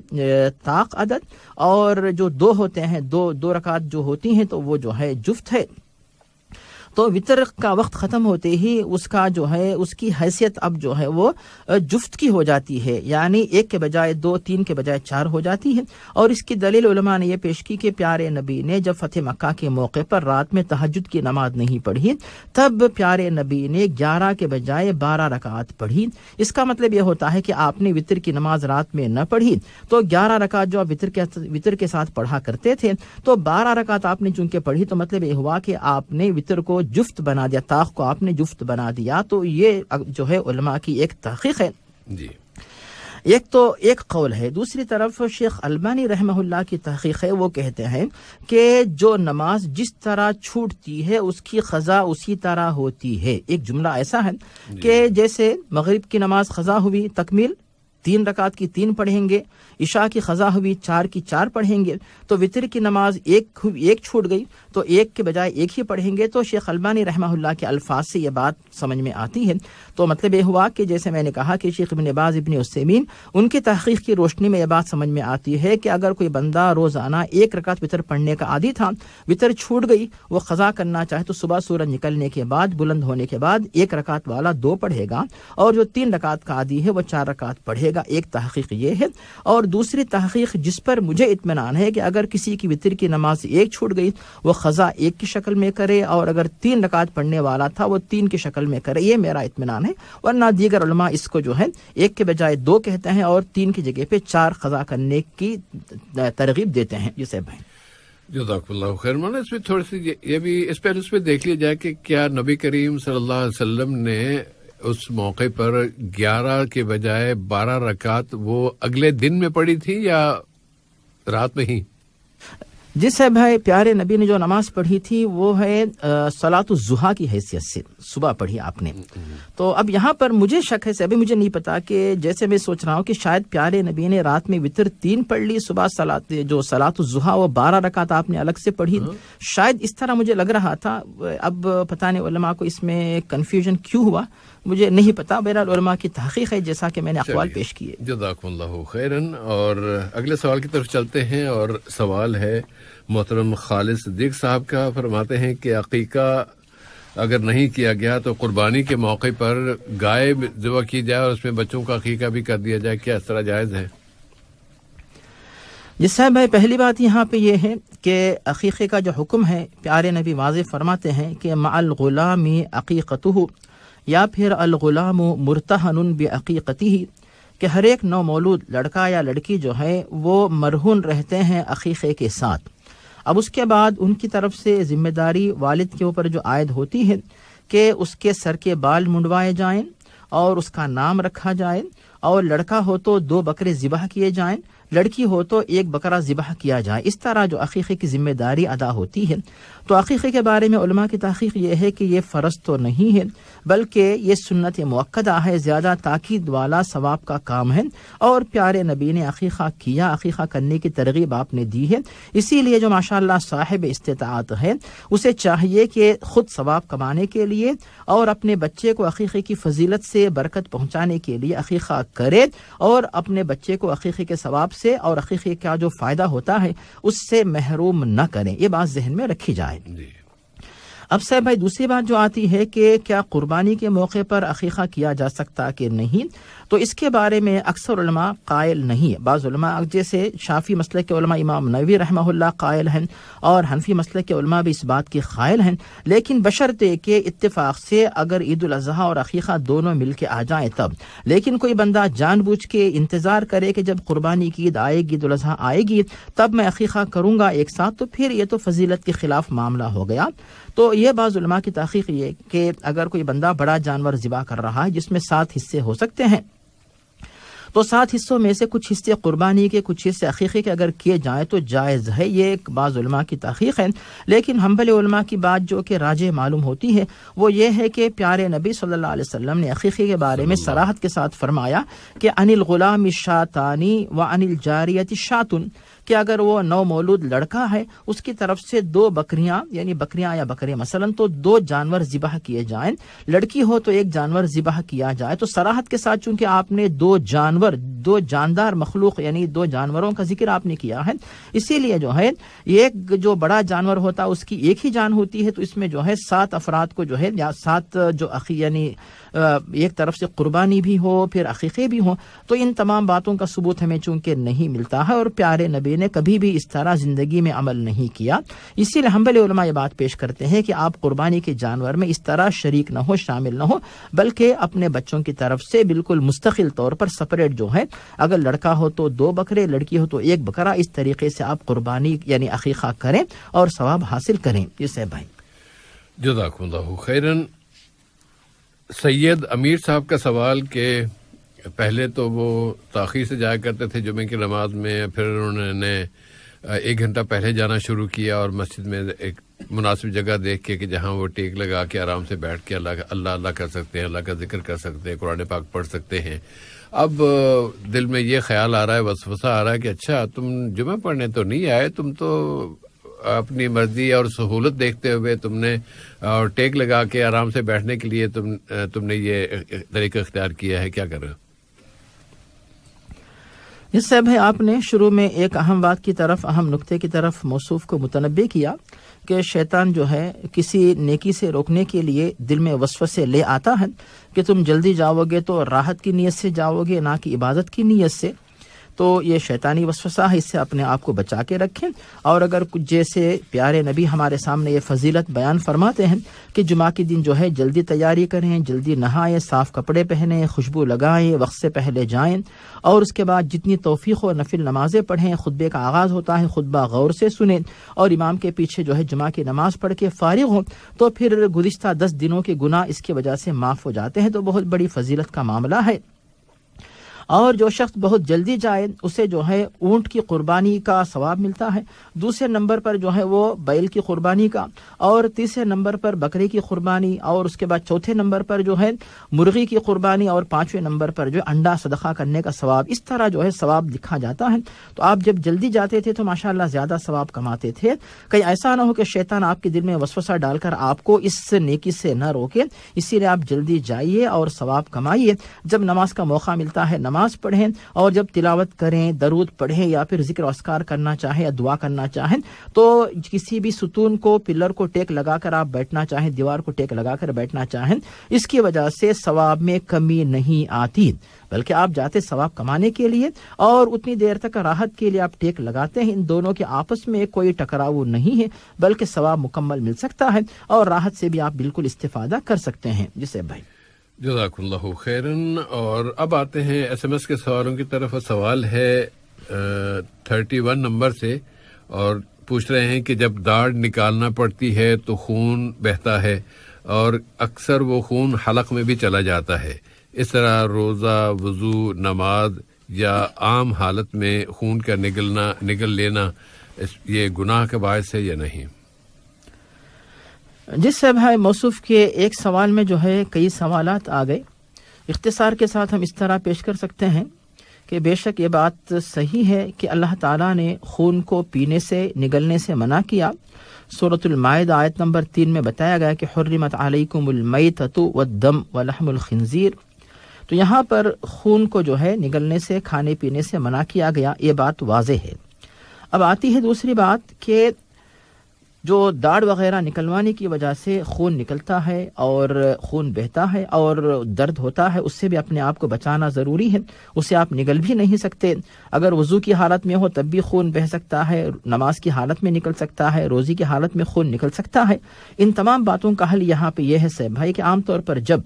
طاق عدد، اور جو 2 ہوتے ہیں، 2 رکعت جو ہوتی ہیں تو وہ جو ہے جفت ہے. تو وطر کا وقت ختم ہوتے ہی اس کا جو ہے اس کی حیثیت اب جو ہے وہ جفت کی ہو جاتی ہے، یعنی 1 کے بجائے 2، 3 کے بجائے 4 ہو جاتی ہے. اور اس کی دلیل علماء نے یہ پیش کی کہ پیارے نبی نے جب فتح مکہ کے موقع پر رات میں تہجد کی نماز نہیں پڑھی تب پیارے نبی نے 11 کے بجائے 12 رکعات پڑھی. اس کا مطلب یہ ہوتا ہے کہ آپ نے وطر کی نماز رات میں نہ پڑھی تو 11 رکعات جو آپ وطر کے ساتھ پڑھا کرتے تھے تو 12 رکعات آپ نے چونکہ پڑھی تو مطلب یہ ہوا کہ آپ نے وطر کو جفت بنا دیا، طاق کو آپ نے جفت بنا دیا. تو یہ جو ہے علماء کی ایک تحقیق ہے. جی ایک قول ہے. دوسری طرف شیخ البانی رحمہ اللہ کی تحقیق ہے، وہ کہتے ہیں کہ جو نماز جس طرح چھوٹتی ہے اس کی قضا اسی طرح ہوتی ہے. ایک جملہ ایسا ہے کہ جیسے مغرب کی نماز قضا ہوئی تکمیل 3 رکعت کی 3 پڑھیں گے، عشاء کی قضا ہوئی 4 کی 4 پڑھیں گے، تو وتر کی نماز ایک چھوٹ گئی تو 1 کے بجائے 1 ہی پڑھیں گے. تو شیخ البانی رحمہ اللہ کے الفاظ سے یہ بات سمجھ میں آتی ہے. تو مطلب یہ ہوا کہ جیسے میں نے کہا کہ شیخ ابن باز ابن عثیمین ان کی تحقیق کی روشنی میں یہ بات سمجھ میں آتی ہے کہ اگر کوئی بندہ روزانہ 1 رکعت وتر پڑھنے کا عادی تھا، وتر چھوٹ گئی، وہ قضا کرنا چاہے تو صبح سورج نکلنے کے بعد بلند ہونے کے بعد 1 رکعت والا 2 پڑھے گا، اور جو 3 رکعت کا عادی ہے وہ 4 رکعت پڑھے گا. ایک تحقیق یہ ہے. اور دوسری تحقیق جس پر مجھے اطمینان ہے کہ اگر کسی کی وتر کی نماز 1 چھوٹ گئی وہ قضا 1 کی شکل میں کرے، اور اگر 3 رکعت پڑھنے والا تھا وہ 3 کی شکل میں کرے. یہ میرا اطمینان ہے. ورنہ دیگر علماء اس کو جو ہے 1 کے بجائے 2 کہتے ہیں اور 3 کی جگہ پہ 4 قضا کرنے کی ترغیب دیتے ہیں. یہ صاحب بھائی جزاک اللہ خیر. مولانا اس میں تھوڑی سی یہ بھی اس پہ دیکھ لیا جائے کہ کیا نبی کریم صلی اللہ علیہ وسلم نے اس موقع پر 11 کے بجائے 12 رکعت وہ اگلے دن میں پڑھی تھی یا رات میں ہی؟ جی صاحب بھائی، پیارے نبی نے جو نماز پڑھی تھی وہ ہے صلاۃ الضحیٰ کی حیثیت سے صبح پڑھی آپ نے. تو اب یہاں پر مجھے شک ہے صاحب، مجھے نہیں پتا کہ جیسے میں سوچ رہا ہوں کہ شاید پیارے نبی نے رات میں وتر 3 پڑھ لی، صبح صلاۃ الضحیٰ وہ 12 رکعت آپ نے الگ سے پڑھی. شاید اس طرح مجھے لگ رہا تھا. اب پتہ نہیں علماء کو اس میں کنفیوژن کیوں ہوا مجھے نہیں پتا. بہرحال علماء کی تحقیق ہے جیسا کہ میں نے اقوال پیش کیے. جزاکم اللہ خیرن. اور اگلے سوال کی طرف چلتے ہیں، اور سوال ہے محترم خالد صدیق صاحب کا. فرماتے ہیں کہ عقیقہ اگر نہیں کیا گیا تو قربانی کے موقع پر گائے ذبح کی جائے اور اس میں بچوں کا عقیقہ بھی کر دیا جائے، کیا اس طرح جائز ہے؟ جی صاحب بھائی، پہلی بات یہاں پہ یہ ہے کہ عقیقے کا جو حکم ہے پیارے نبی واضح فرماتے ہیں کہ مع الغلام عقیقتہ، یا پھر الغلام مرتہن بعقیقتہ، کہ ہر ایک نو مولود لڑکا یا لڑکی جو ہے وہ مرہون رہتے ہیں عقیقے کے ساتھ. اب اس کے بعد ان کی طرف سے ذمہ داری والد کے اوپر جو عائد ہوتی ہے کہ اس کے سر کے بال منڈوائے جائیں اور اس کا نام رکھا جائے، اور لڑکا ہو تو 2 بکرے ذبح کیے جائیں، لڑکی ہو تو 1 بکرا ذبح کیا جائے. اس طرح جو عقیقے کی ذمہ داری ادا ہوتی ہے. تو عقیقے کے بارے میں علماء کی تحقیق یہ ہے کہ یہ فرض تو نہیں ہے بلکہ یہ سنت مؤکدہ ہے، زیادہ تاکید والا ثواب کا کام ہے. اور پیارے نبی نے عقیقہ کیا، عقیقہ کرنے کی ترغیب آپ نے دی ہے. اسی لیے جو ماشاءاللہ صاحب استطاعت ہے اسے چاہیے کہ خود ثواب کمانے کے لیے اور اپنے بچے کو عقیقے کی فضیلت سے برکت پہنچانے کے لیے عقیقہ کرے، اور اپنے بچے کو عقیقے کے ثواب سے اور عقیقے کا جو فائدہ ہوتا ہے اس سے محروم نہ کریں. یہ بات ذہن میں رکھی جائے. اب صاحب بھائی دوسری بات جو آتی ہے کہ کیا قربانی کے موقع پر عقیقہ کیا جا سکتا کہ نہیں، تو اس کے بارے میں اکثر علماء قائل نہیں ہے. بعض علماء جیسے شافعی مسلک کے علماء امام نووی رحمہ اللہ قائل ہیں، اور حنفی مسلک کے علماء بھی اس بات کی قائل ہیں، لیکن بشرطے کہ اتفاق سے اگر عید الاضحیٰ اور عقیقہ دونوں مل کے آ جائیں تب. لیکن کوئی بندہ جان بوجھ کے انتظار کرے کہ جب قربانی کی عید آئے گی، عید الاضحیٰ آئے گی تب میں عقیقہ کروں گا ایک ساتھ، تو پھر یہ تو فضیلت کے خلاف معاملہ ہو گیا. تو یہ بعض علماء کی تحقیق یہ کہ اگر کوئی بندہ بڑا جانور ذبح کر رہا ہے جس میں 7 حصے ہو سکتے ہیں، تو 7 حصوں میں سے کچھ حصے قربانی کے، کچھ حصے عقیقے کے اگر کیے جائیں تو جائز ہے. یہ ایک بعض علماء کی تحقیق ہے. لیکن حنبلی علماء کی بات جو کہ راجح معلوم ہوتی ہے وہ یہ ہے کہ پیارے نبی صلی اللہ علیہ وسلم نے عقیقے کے بارے میں صراحت کے ساتھ فرمایا کہ عن الغلام شاتانی وعن الجاریۃ شاتن، کہ اگر وہ نو مولود لڑکا ہے اس کی طرف سے 2 بکریاں یعنی بکریاں یا بکرے مثلا تو 2 جانور ذبح کیے جائیں، لڑکی ہو تو 1 جانور ذبح کیا جائے. تو صراحت کے ساتھ چونکہ آپ نے 2 جانور، 2 جاندار مخلوق یعنی 2 جانوروں کا ذکر آپ نے کیا ہے، اسی لیے جو ہے ایک جو بڑا جانور ہوتا اس کی 1 ہی جان ہوتی ہے، تو اس میں جو ہے 7 افراد کو جو ہے یا 7 جو یعنی ایک طرف سے قربانی بھی ہو پھر عقیقے بھی ہوں. تو ان تمام باتوں کا ثبوت ہمیں چونکہ نہیں ملتا ہے، اور پیارے نبی نے کبھی بھی اس طرح زندگی میں عمل نہیں کیا. اسی لیے حنبلی علماء یہ بات پیش کرتے ہیں کہ آپ قربانی کے جانور میں اس طرح شریک نہ ہو، شامل نہ ہو، بلکہ اپنے بچوں کی طرف سے بالکل مستقل طور پر سپریٹ جو ہے، اگر لڑکا ہو تو 2 بکرے، لڑکی ہو تو 1 بکرا، اس طریقے سے آپ قربانی یعنی عقیقہ کریں اور ثواب حاصل کریں. یہ صاحب بھائی جزاکم اللہ خیرن. سید امیر صاحب کا سوال کہ پہلے تو وہ تاخیر سے جایا کرتے تھے جمعے کی نماز میں، پھر انہوں نے 1 گھنٹہ پہلے جانا شروع کیا اور مسجد میں ایک مناسب جگہ دیکھ کے کہ جہاں وہ ٹیک لگا کے آرام سے بیٹھ کے اللہ کر سکتے ہیں، اللہ کا ذکر کر سکتے ہیں، قرآن پاک پڑھ سکتے ہیں. اب دل میں یہ خیال آ رہا ہے، وسوسہ آ رہا ہے کہ اچھا تم جمعہ پڑھنے تو نہیں آئے، تم تو اپنی مرضی اور سہولت دیکھتے ہوئے تم نے اور ٹیک لگا کے آرام سے بیٹھنے کے لیے تم نے یہ طریقہ اختیار کیا ہے، کیا کر رہے ہو؟ اس سے بھائی آپ نے شروع میں ایک اہم بات کی طرف، اہم نقطے کی طرف موصوف کو متنبہ کیا کہ شیطان جو ہے کسی نیکی سے روکنے کے لیے دل میں وسوسے لے آتا ہے کہ تم جلدی جاؤ گے تو راحت کی نیت سے جاؤ گے، نہ کہ عبادت کی نیت سے. تو یہ شیطانی وسوسہ ہے، اس سے اپنے آپ کو بچا کے رکھیں. اور اگر کچھ جیسے پیارے نبی ہمارے سامنے یہ فضیلت بیان فرماتے ہیں کہ جمعہ کے دن جو ہے جلدی تیاری کریں، جلدی نہائیں، صاف کپڑے پہنیں، خوشبو لگائیں، وقت سے پہلے جائیں، اور اس کے بعد جتنی توفیق و نفل نمازیں پڑھیں. خطبے کا آغاز ہوتا ہے، خطبہ غور سے سنیں اور امام کے پیچھے جو ہے جمعہ کی نماز پڑھ کے فارغ ہوں تو پھر گزشتہ 10 دنوں کے گناہ اس کی وجہ سے معاف ہو جاتے ہیں. تو بہت بڑی فضیلت کا معاملہ ہے. اور جو شخص بہت جلدی جائے اسے جو ہے اونٹ کی قربانی کا ثواب ملتا ہے، دوسرے نمبر پر جو ہے وہ بیل کی قربانی کا، اور تیسرے نمبر پر بکری کی قربانی، اور اس کے بعد چوتھے نمبر پر جو ہے مرغی کی قربانی، اور 5ویں نمبر پر جو ہے انڈا صدقہ کرنے کا ثواب. اس طرح جو ہے ثواب لکھا جاتا ہے. تو آپ جب جلدی جاتے تھے تو ماشاءاللہ زیادہ ثواب کماتے تھے. کہیں ایسا نہ ہو کہ شیطان آپ کے دل میں وسوسہ ڈال کر آپ کو اس نیکی سے نہ روکے. اسی لیے آپ جلدی جائیے اور ثواب کمائیے. جب نماز کا موقع ملتا ہے نماز پڑھیں، اور جب تلاوت کریں، درود پڑھیں، یا پھر ذکر و اذکار کرنا چاہیں یا دعا کرنا چاہیں تو کسی بھی ستون کو، پلر کو ٹیک لگا کر آپ بیٹھنا چاہیں، دیوار کو ٹیک لگا کر بیٹھنا چاہیں. اس کی وجہ سے ثواب میں کمی نہیں آتی، بلکہ آپ جاتے ثواب کمانے کے لیے اور اتنی دیر تک راحت کے لیے آپ ٹیک لگاتے ہیں. ان دونوں کے آپس میں کوئی ٹکراؤ نہیں ہے، بلکہ ثواب مکمل مل سکتا ہے اور راحت سے بھی آپ بالکل استفادہ کر سکتے ہیں. جسے بھائی جزاک اللہ خیرن. اور اب آتے ہیں ایس ایم ایس کے سوالوں کی طرف. سوال ہے 31 نمبر سے، اور پوچھ رہے ہیں کہ جب داڑھ نکالنا پڑتی ہے تو خون بہتا ہے اور اکثر وہ خون حلق میں بھی چلا جاتا ہے. اس طرح روزہ، وضو، نماز یا عام حالت میں خون کا نگل لینا یہ گناہ کا باعث ہے یا نہیں؟ جس سے بھائی موصوف کے ایک سوال میں جو ہے کئی سوالات آ گئے. اختصار کے ساتھ ہم اس طرح پیش کر سکتے ہیں کہ بے شک یہ بات صحیح ہے کہ اللہ تعالیٰ نے خون کو پینے سے، نگلنے سے منع کیا. سورۃ المائدہ آیت نمبر 3 میں بتایا گیا کہ حرمت علیکم المیتۃ والدم ولحم الخنزیر. تو یہاں پر خون کو جو ہے نگلنے سے، کھانے پینے سے منع کیا گیا. یہ بات واضح ہے. اب آتی ہے دوسری بات کہ جو داڑھ وغیرہ نکلوانے کی وجہ سے خون نکلتا ہے اور خون بہتا ہے اور درد ہوتا ہے، اس سے بھی اپنے آپ کو بچانا ضروری ہے. اسے آپ نگل بھی نہیں سکتے. اگر وضو کی حالت میں ہو تب بھی خون بہہ سکتا ہے، نماز کی حالت میں نکل سکتا ہے، روزی کی حالت میں خون نکل سکتا ہے. ان تمام باتوں کا حل یہاں پہ یہ ہے صاحب بھائی کہ عام طور پر جب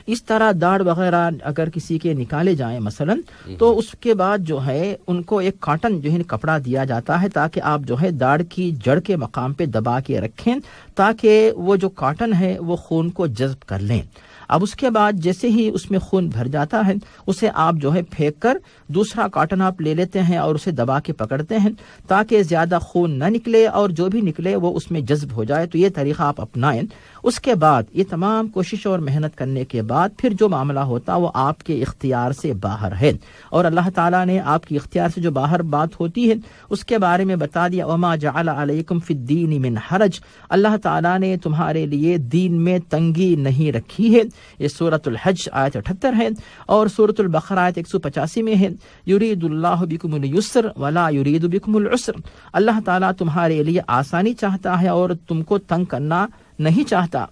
اس طرح داڑھ وغیرہ اگر کسی کے نکالے جائیں مثلا، تو اس کے بعد جو ہے ان کو ایک کاٹن جو ہے کپڑا دیا جاتا ہے تاکہ آپ جو ہے داڑھ کی جڑ کے مقام پہ دبا کے رکھیں تاکہ وہ جو کاٹن ہے وہ خون کو جذب کر لیں. اب اس کے بعد جیسے ہی اس میں خون بھر جاتا ہے اسے آپ جو ہے پھینک کر دوسرا کاٹن آپ لے لیتے ہیں اور اسے دبا کے پکڑتے ہیں تاکہ زیادہ خون نہ نکلے اور جو بھی نکلے وہ اس میں جذب ہو جائے. تو یہ طریقہ آپ اپنائیں. اس کے بعد یہ تمام کوشش اور محنت کرنے کے بعد پھر جو معاملہ ہوتا وہ آپ کے اختیار سے باہر ہے، اور اللہ تعالیٰ نے آپ کی اختیار سے جو باہر بات ہوتی ہے اس کے بارے میں بتا دیا. وما جعل علیکم فی الدین من حرج، اللہ تعالیٰ نے تمہارے لیے دین میں تنگی نہیں رکھی ہے. یہ سورۃ الحج آیت 78 ہے، اور سورۃ البقرہ آیت 185 میں ہے. یرید اللہ بکم اليسر ولا یرید بکم العسر، اللہ تعالیٰ تمہارے لیے آسانی چاہتا ہے اور تم کو تنگ کرنا نہیں چاہتا.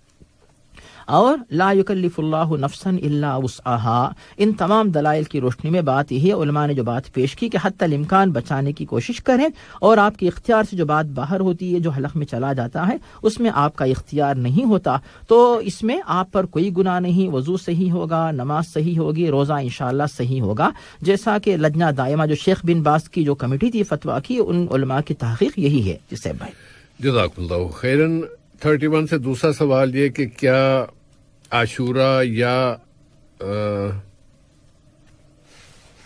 اور لا یکلف اللہ نفسا الا وسعها. ان تمام دلائل کی روشنی میں بات یہ ہے، علماء نے جو بات پیش کی کہ حتی الامکان بچانے کی کوشش کریں، اور آپ کے اختیار سے جو بات باہر ہوتی ہے، جو حلق میں چلا جاتا ہے، اس میں آپ کا اختیار نہیں ہوتا، تو اس میں آپ پر کوئی گناہ نہیں. وضو صحیح ہوگا، نماز صحیح ہوگی، روزہ انشاءاللہ صحیح ہوگا، جیسا کہ لجنہ دائمہ جو شیخ بن باز کی جو کمیٹی تھی فتویٰ کی، ان علماء کی تحقیق یہی ہے. جسے بھائی جزاک اللہ خیرن. 31 سے دوسرا سوال یہ کہ کیا عاشورہ یا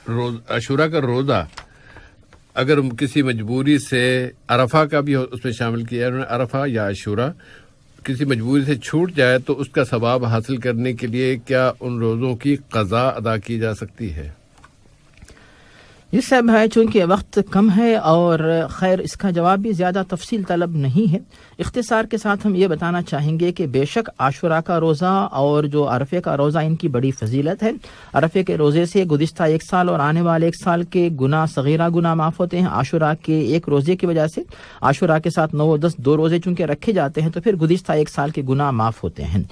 عاشورہ کا روزہ اگر کسی مجبوری سے عرفہ کا بھی اس میں شامل کیا انہوں نے، عرفہ یا عاشورہ کسی مجبوری سے چھوٹ جائے تو اس کا ثواب حاصل کرنے کے لیے کیا ان روزوں کی قضا ادا کی جا سکتی ہے؟ جی صاحب ہے، چونکہ وقت کم ہے اور خیر اس کا جواب بھی زیادہ تفصیل طلب نہیں ہے، اختصار کے ساتھ ہم یہ بتانا چاہیں گے کہ بے شک عاشورہ کا روزہ اور جو عرفے کا روزہ ان کی بڑی فضیلت ہے۔ عرفے کے روزے سے گزشتہ ایک سال اور آنے والے ایک سال کے گناہ، صغیرہ گناہ معاف ہوتے ہیں۔ عاشورہ کے ایک روزے کی وجہ سے، عاشورہ کے ساتھ 9 و 10 2 روزے چونکہ رکھے جاتے ہیں تو پھر گزشتہ ایک سال کے گناہ معاف ہوتے ہیں۔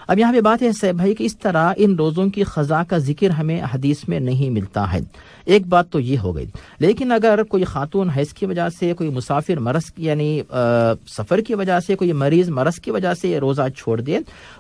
اب یہاں پہ بات ہے صاحب بھائی کہ اس طرح ان روزوں کی قضا کا ذکر ہمیں حدیث میں نہیں ملتا ہے۔ ایک بات تو یہ ہو گئی، لیکن اگر کوئی خاتون حیض کی وجہ سے، کوئی مسافر مرض یعنی سفر کی وجہ سے، کوئی مریض مرض کی وجہ سے یہ روزہ چھوڑ دے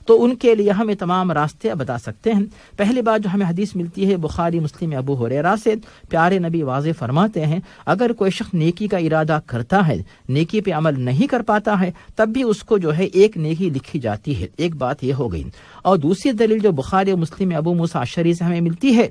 تو ان کے لیے ہم تمام راستے بتا سکتے ہیں۔ پہلی بات جو ہمیں حدیث ملتی ہے بخاری مسلم ابو ہریرہ سے، پیارے نبی واضح فرماتے ہیں اگر کوئی شخص نیکی کا ارادہ کرتا ہے، نیکی پہ عمل نہیں کر پاتا ہے، تب بھی اس کو جو ہے ایک نیکی لکھی جاتی ہے۔ ایک بات یہ ہو گئی، اور دوسری دلیل جو بخاری و مسلم ابو موسیٰ اشعری سے ہمیں ملتی ہے،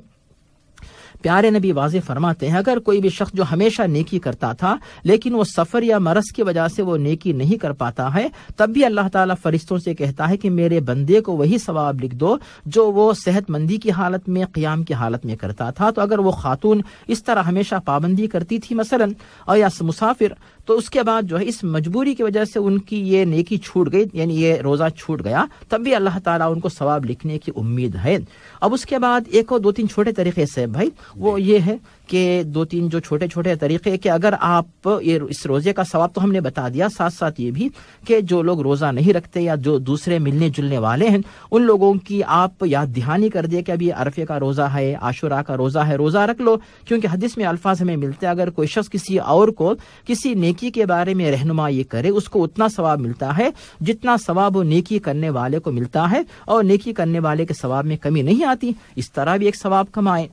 پیارے نبی واضح فرماتے ہیں اگر کوئی بھی شخص جو ہمیشہ نیکی کرتا تھا لیکن وہ سفر یا مرض کی وجہ سے وہ نیکی نہیں کر پاتا ہے، تب بھی اللہ تعالیٰ فرشتوں سے کہتا ہے کہ میرے بندے کو وہی ثواب لکھ دو جو وہ صحت مندی کی حالت میں، قیام کی حالت میں کرتا تھا۔ تو اگر وہ خاتون اس طرح ہمیشہ پابندی کرتی تھی مثلا، اور یا مسافر، تو اس کے بعد جو ہے اس مجبوری کی وجہ سے ان کی یہ نیکی چھوٹ گئی، یعنی یہ روزہ چھوٹ گیا، تب بھی اللہ تعالیٰ ان کو ثواب لکھنے کی امید ہے۔ اب اس کے بعد ایک اور 2-3 چھوٹے طریقے سے بھائی وہ یہ ہے کہ 2-3 جو چھوٹے چھوٹے طریقے کہ اگر آپ اس روزے کا ثواب تو ہم نے بتا دیا، ساتھ ساتھ یہ بھی کہ جو لوگ روزہ نہیں رکھتے یا جو دوسرے ملنے جلنے والے ہیں ان لوگوں کی آپ یاد دہانی کر دیں کہ ابھی عرفے کا روزہ ہے، عاشورہ کا روزہ ہے، روزہ رکھ لو، کیونکہ حدیث میں الفاظ ہمیں ملتے ہیں اگر کوئی شخص کسی اور کو کسی نیکی کے بارے میں رہنمائی کرے اس کو اتنا ثواب ملتا ہے جتنا ثواب وہ نیکی کرنے والے کو ملتا ہے، اور نیکی کرنے والے کے ثواب میں کمی نہیں آتی۔ اس طرح بھی ایک ثواب کمائیں۔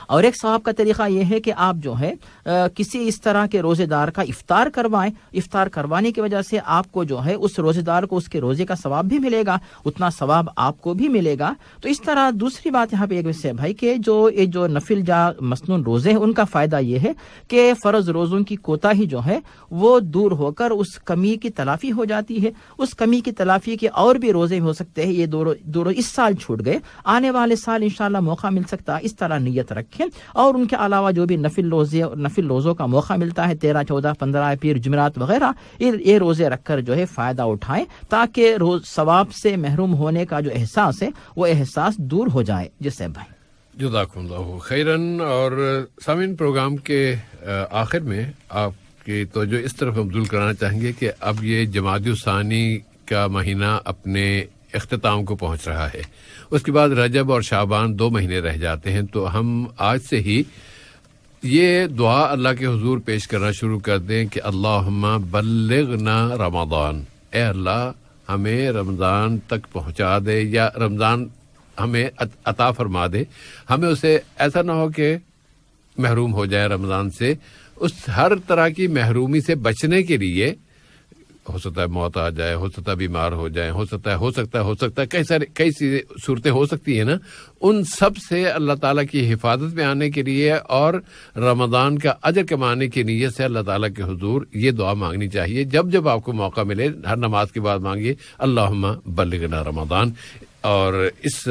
اور ایک ثواب کا طریقہ یہ ہے کہ آپ جو ہے کسی اس طرح کے روزے دار کا افطار کروائیں، افطار کروانے کی وجہ سے آپ کو جو ہے اس روزے دار کو اس کے روزے کا ثواب بھی ملے گا، اتنا ثواب آپ کو بھی ملے گا۔ تو اس طرح دوسری بات یہاں پہ ایک ویسے بھائی کہ جو نفل یا مسنون روزے ہیں ان کا فائدہ یہ ہے کہ فرض روزوں کی کوتاہی جو ہے وہ دور ہو کر اس کمی کی تلافی ہو جاتی ہے۔ اس کمی کی تلافی کے اور بھی روزے ہو سکتے ہیں، یہ دو اس سال چھوٹ گئے، آنے والے سال انشاءاللہ موقع مل سکتا ہے، اس طرح نیت رکھیں۔ اور ان کے علاوہ جو بھی نفل روزوں کا موقع ملتا ہے 13، 14، 15 پیر جمعرات وغیرہ، یہ روزے رکھ کر جو ہے فائدہ اٹھائیں تاکہ روز ثواب سے محروم ہونے کا جو احساس ہے وہ احساس دور ہو جائے۔ جس سے بھائی جزاکم اللہ خیرن۔ اور سامعین پروگرام کے آخر میں آپ کی توجہ اس طرف مبذول کرانا چاہیں گے کہ اب یہ جمادی الثانی کا مہینہ اپنے اختتام کو پہنچ رہا ہے، اس کے بعد رجب اور شعبان 2 مہینے رہ جاتے ہیں، تو ہم آج سے ہی یہ دعا اللہ کے حضور پیش کرنا شروع کر دیں کہ اللہم بلغنا رمضان، اے اللہ ہمیں رمضان تک پہنچا دے، یا رمضان ہمیں عطا فرما دے، ہمیں اسے ایسا نہ ہو کہ محروم ہو جائے رمضان سے۔ اس ہر طرح کی محرومی سے بچنے کے لیے ہو سکتا ہے موت آ جائے، ہو سکتا ہے بیمار ہو جائیں، ہو سکتا ہے کئی صورتیں ہو سکتی ہیں نا، ان سب سے اللہ تعالیٰ کی حفاظت میں آنے کے لیے اور رمضان کا اجر کمانے کی نیت سے اللہ تعالیٰ کے حضور یہ دعا مانگنی چاہیے۔ جب آپ کو موقع ملے ہر نماز کے بعد مانگیے اللہم بلغنا رمضان۔ اور اس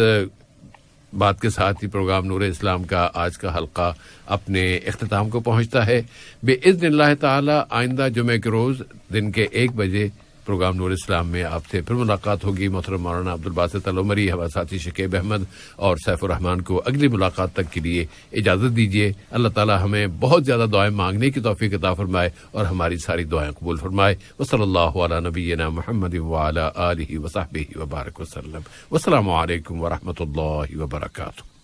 بات کے ساتھ ہی پروگرام نور اسلام کا آج کا حلقہ اپنے اختتام کو پہنچتا ہے۔ باذن اللہ تعالی آئندہ جمعے کے روز دن کے 1 بجے پروگرام نور اسلام میں آپ سے پھر ملاقات ہوگی۔ محترم مولانا عبدالباسط العمری، ہمارے ساتھی شکیب احمد اور سیف الرحمان کو اگلی ملاقات تک کے لیے اجازت دیجیے۔ اللہ تعالی ہمیں بہت زیادہ دعائیں مانگنے کی توفیق عطا فرمائے اور ہماری ساری دعائیں قبول فرمائے۔ وصلی اللہ علی نبینا محمد وعلی آلہ وصحبہ وبارک وسلم۔ والسلام علیکم ورحمۃ اللہ وبرکاتہ۔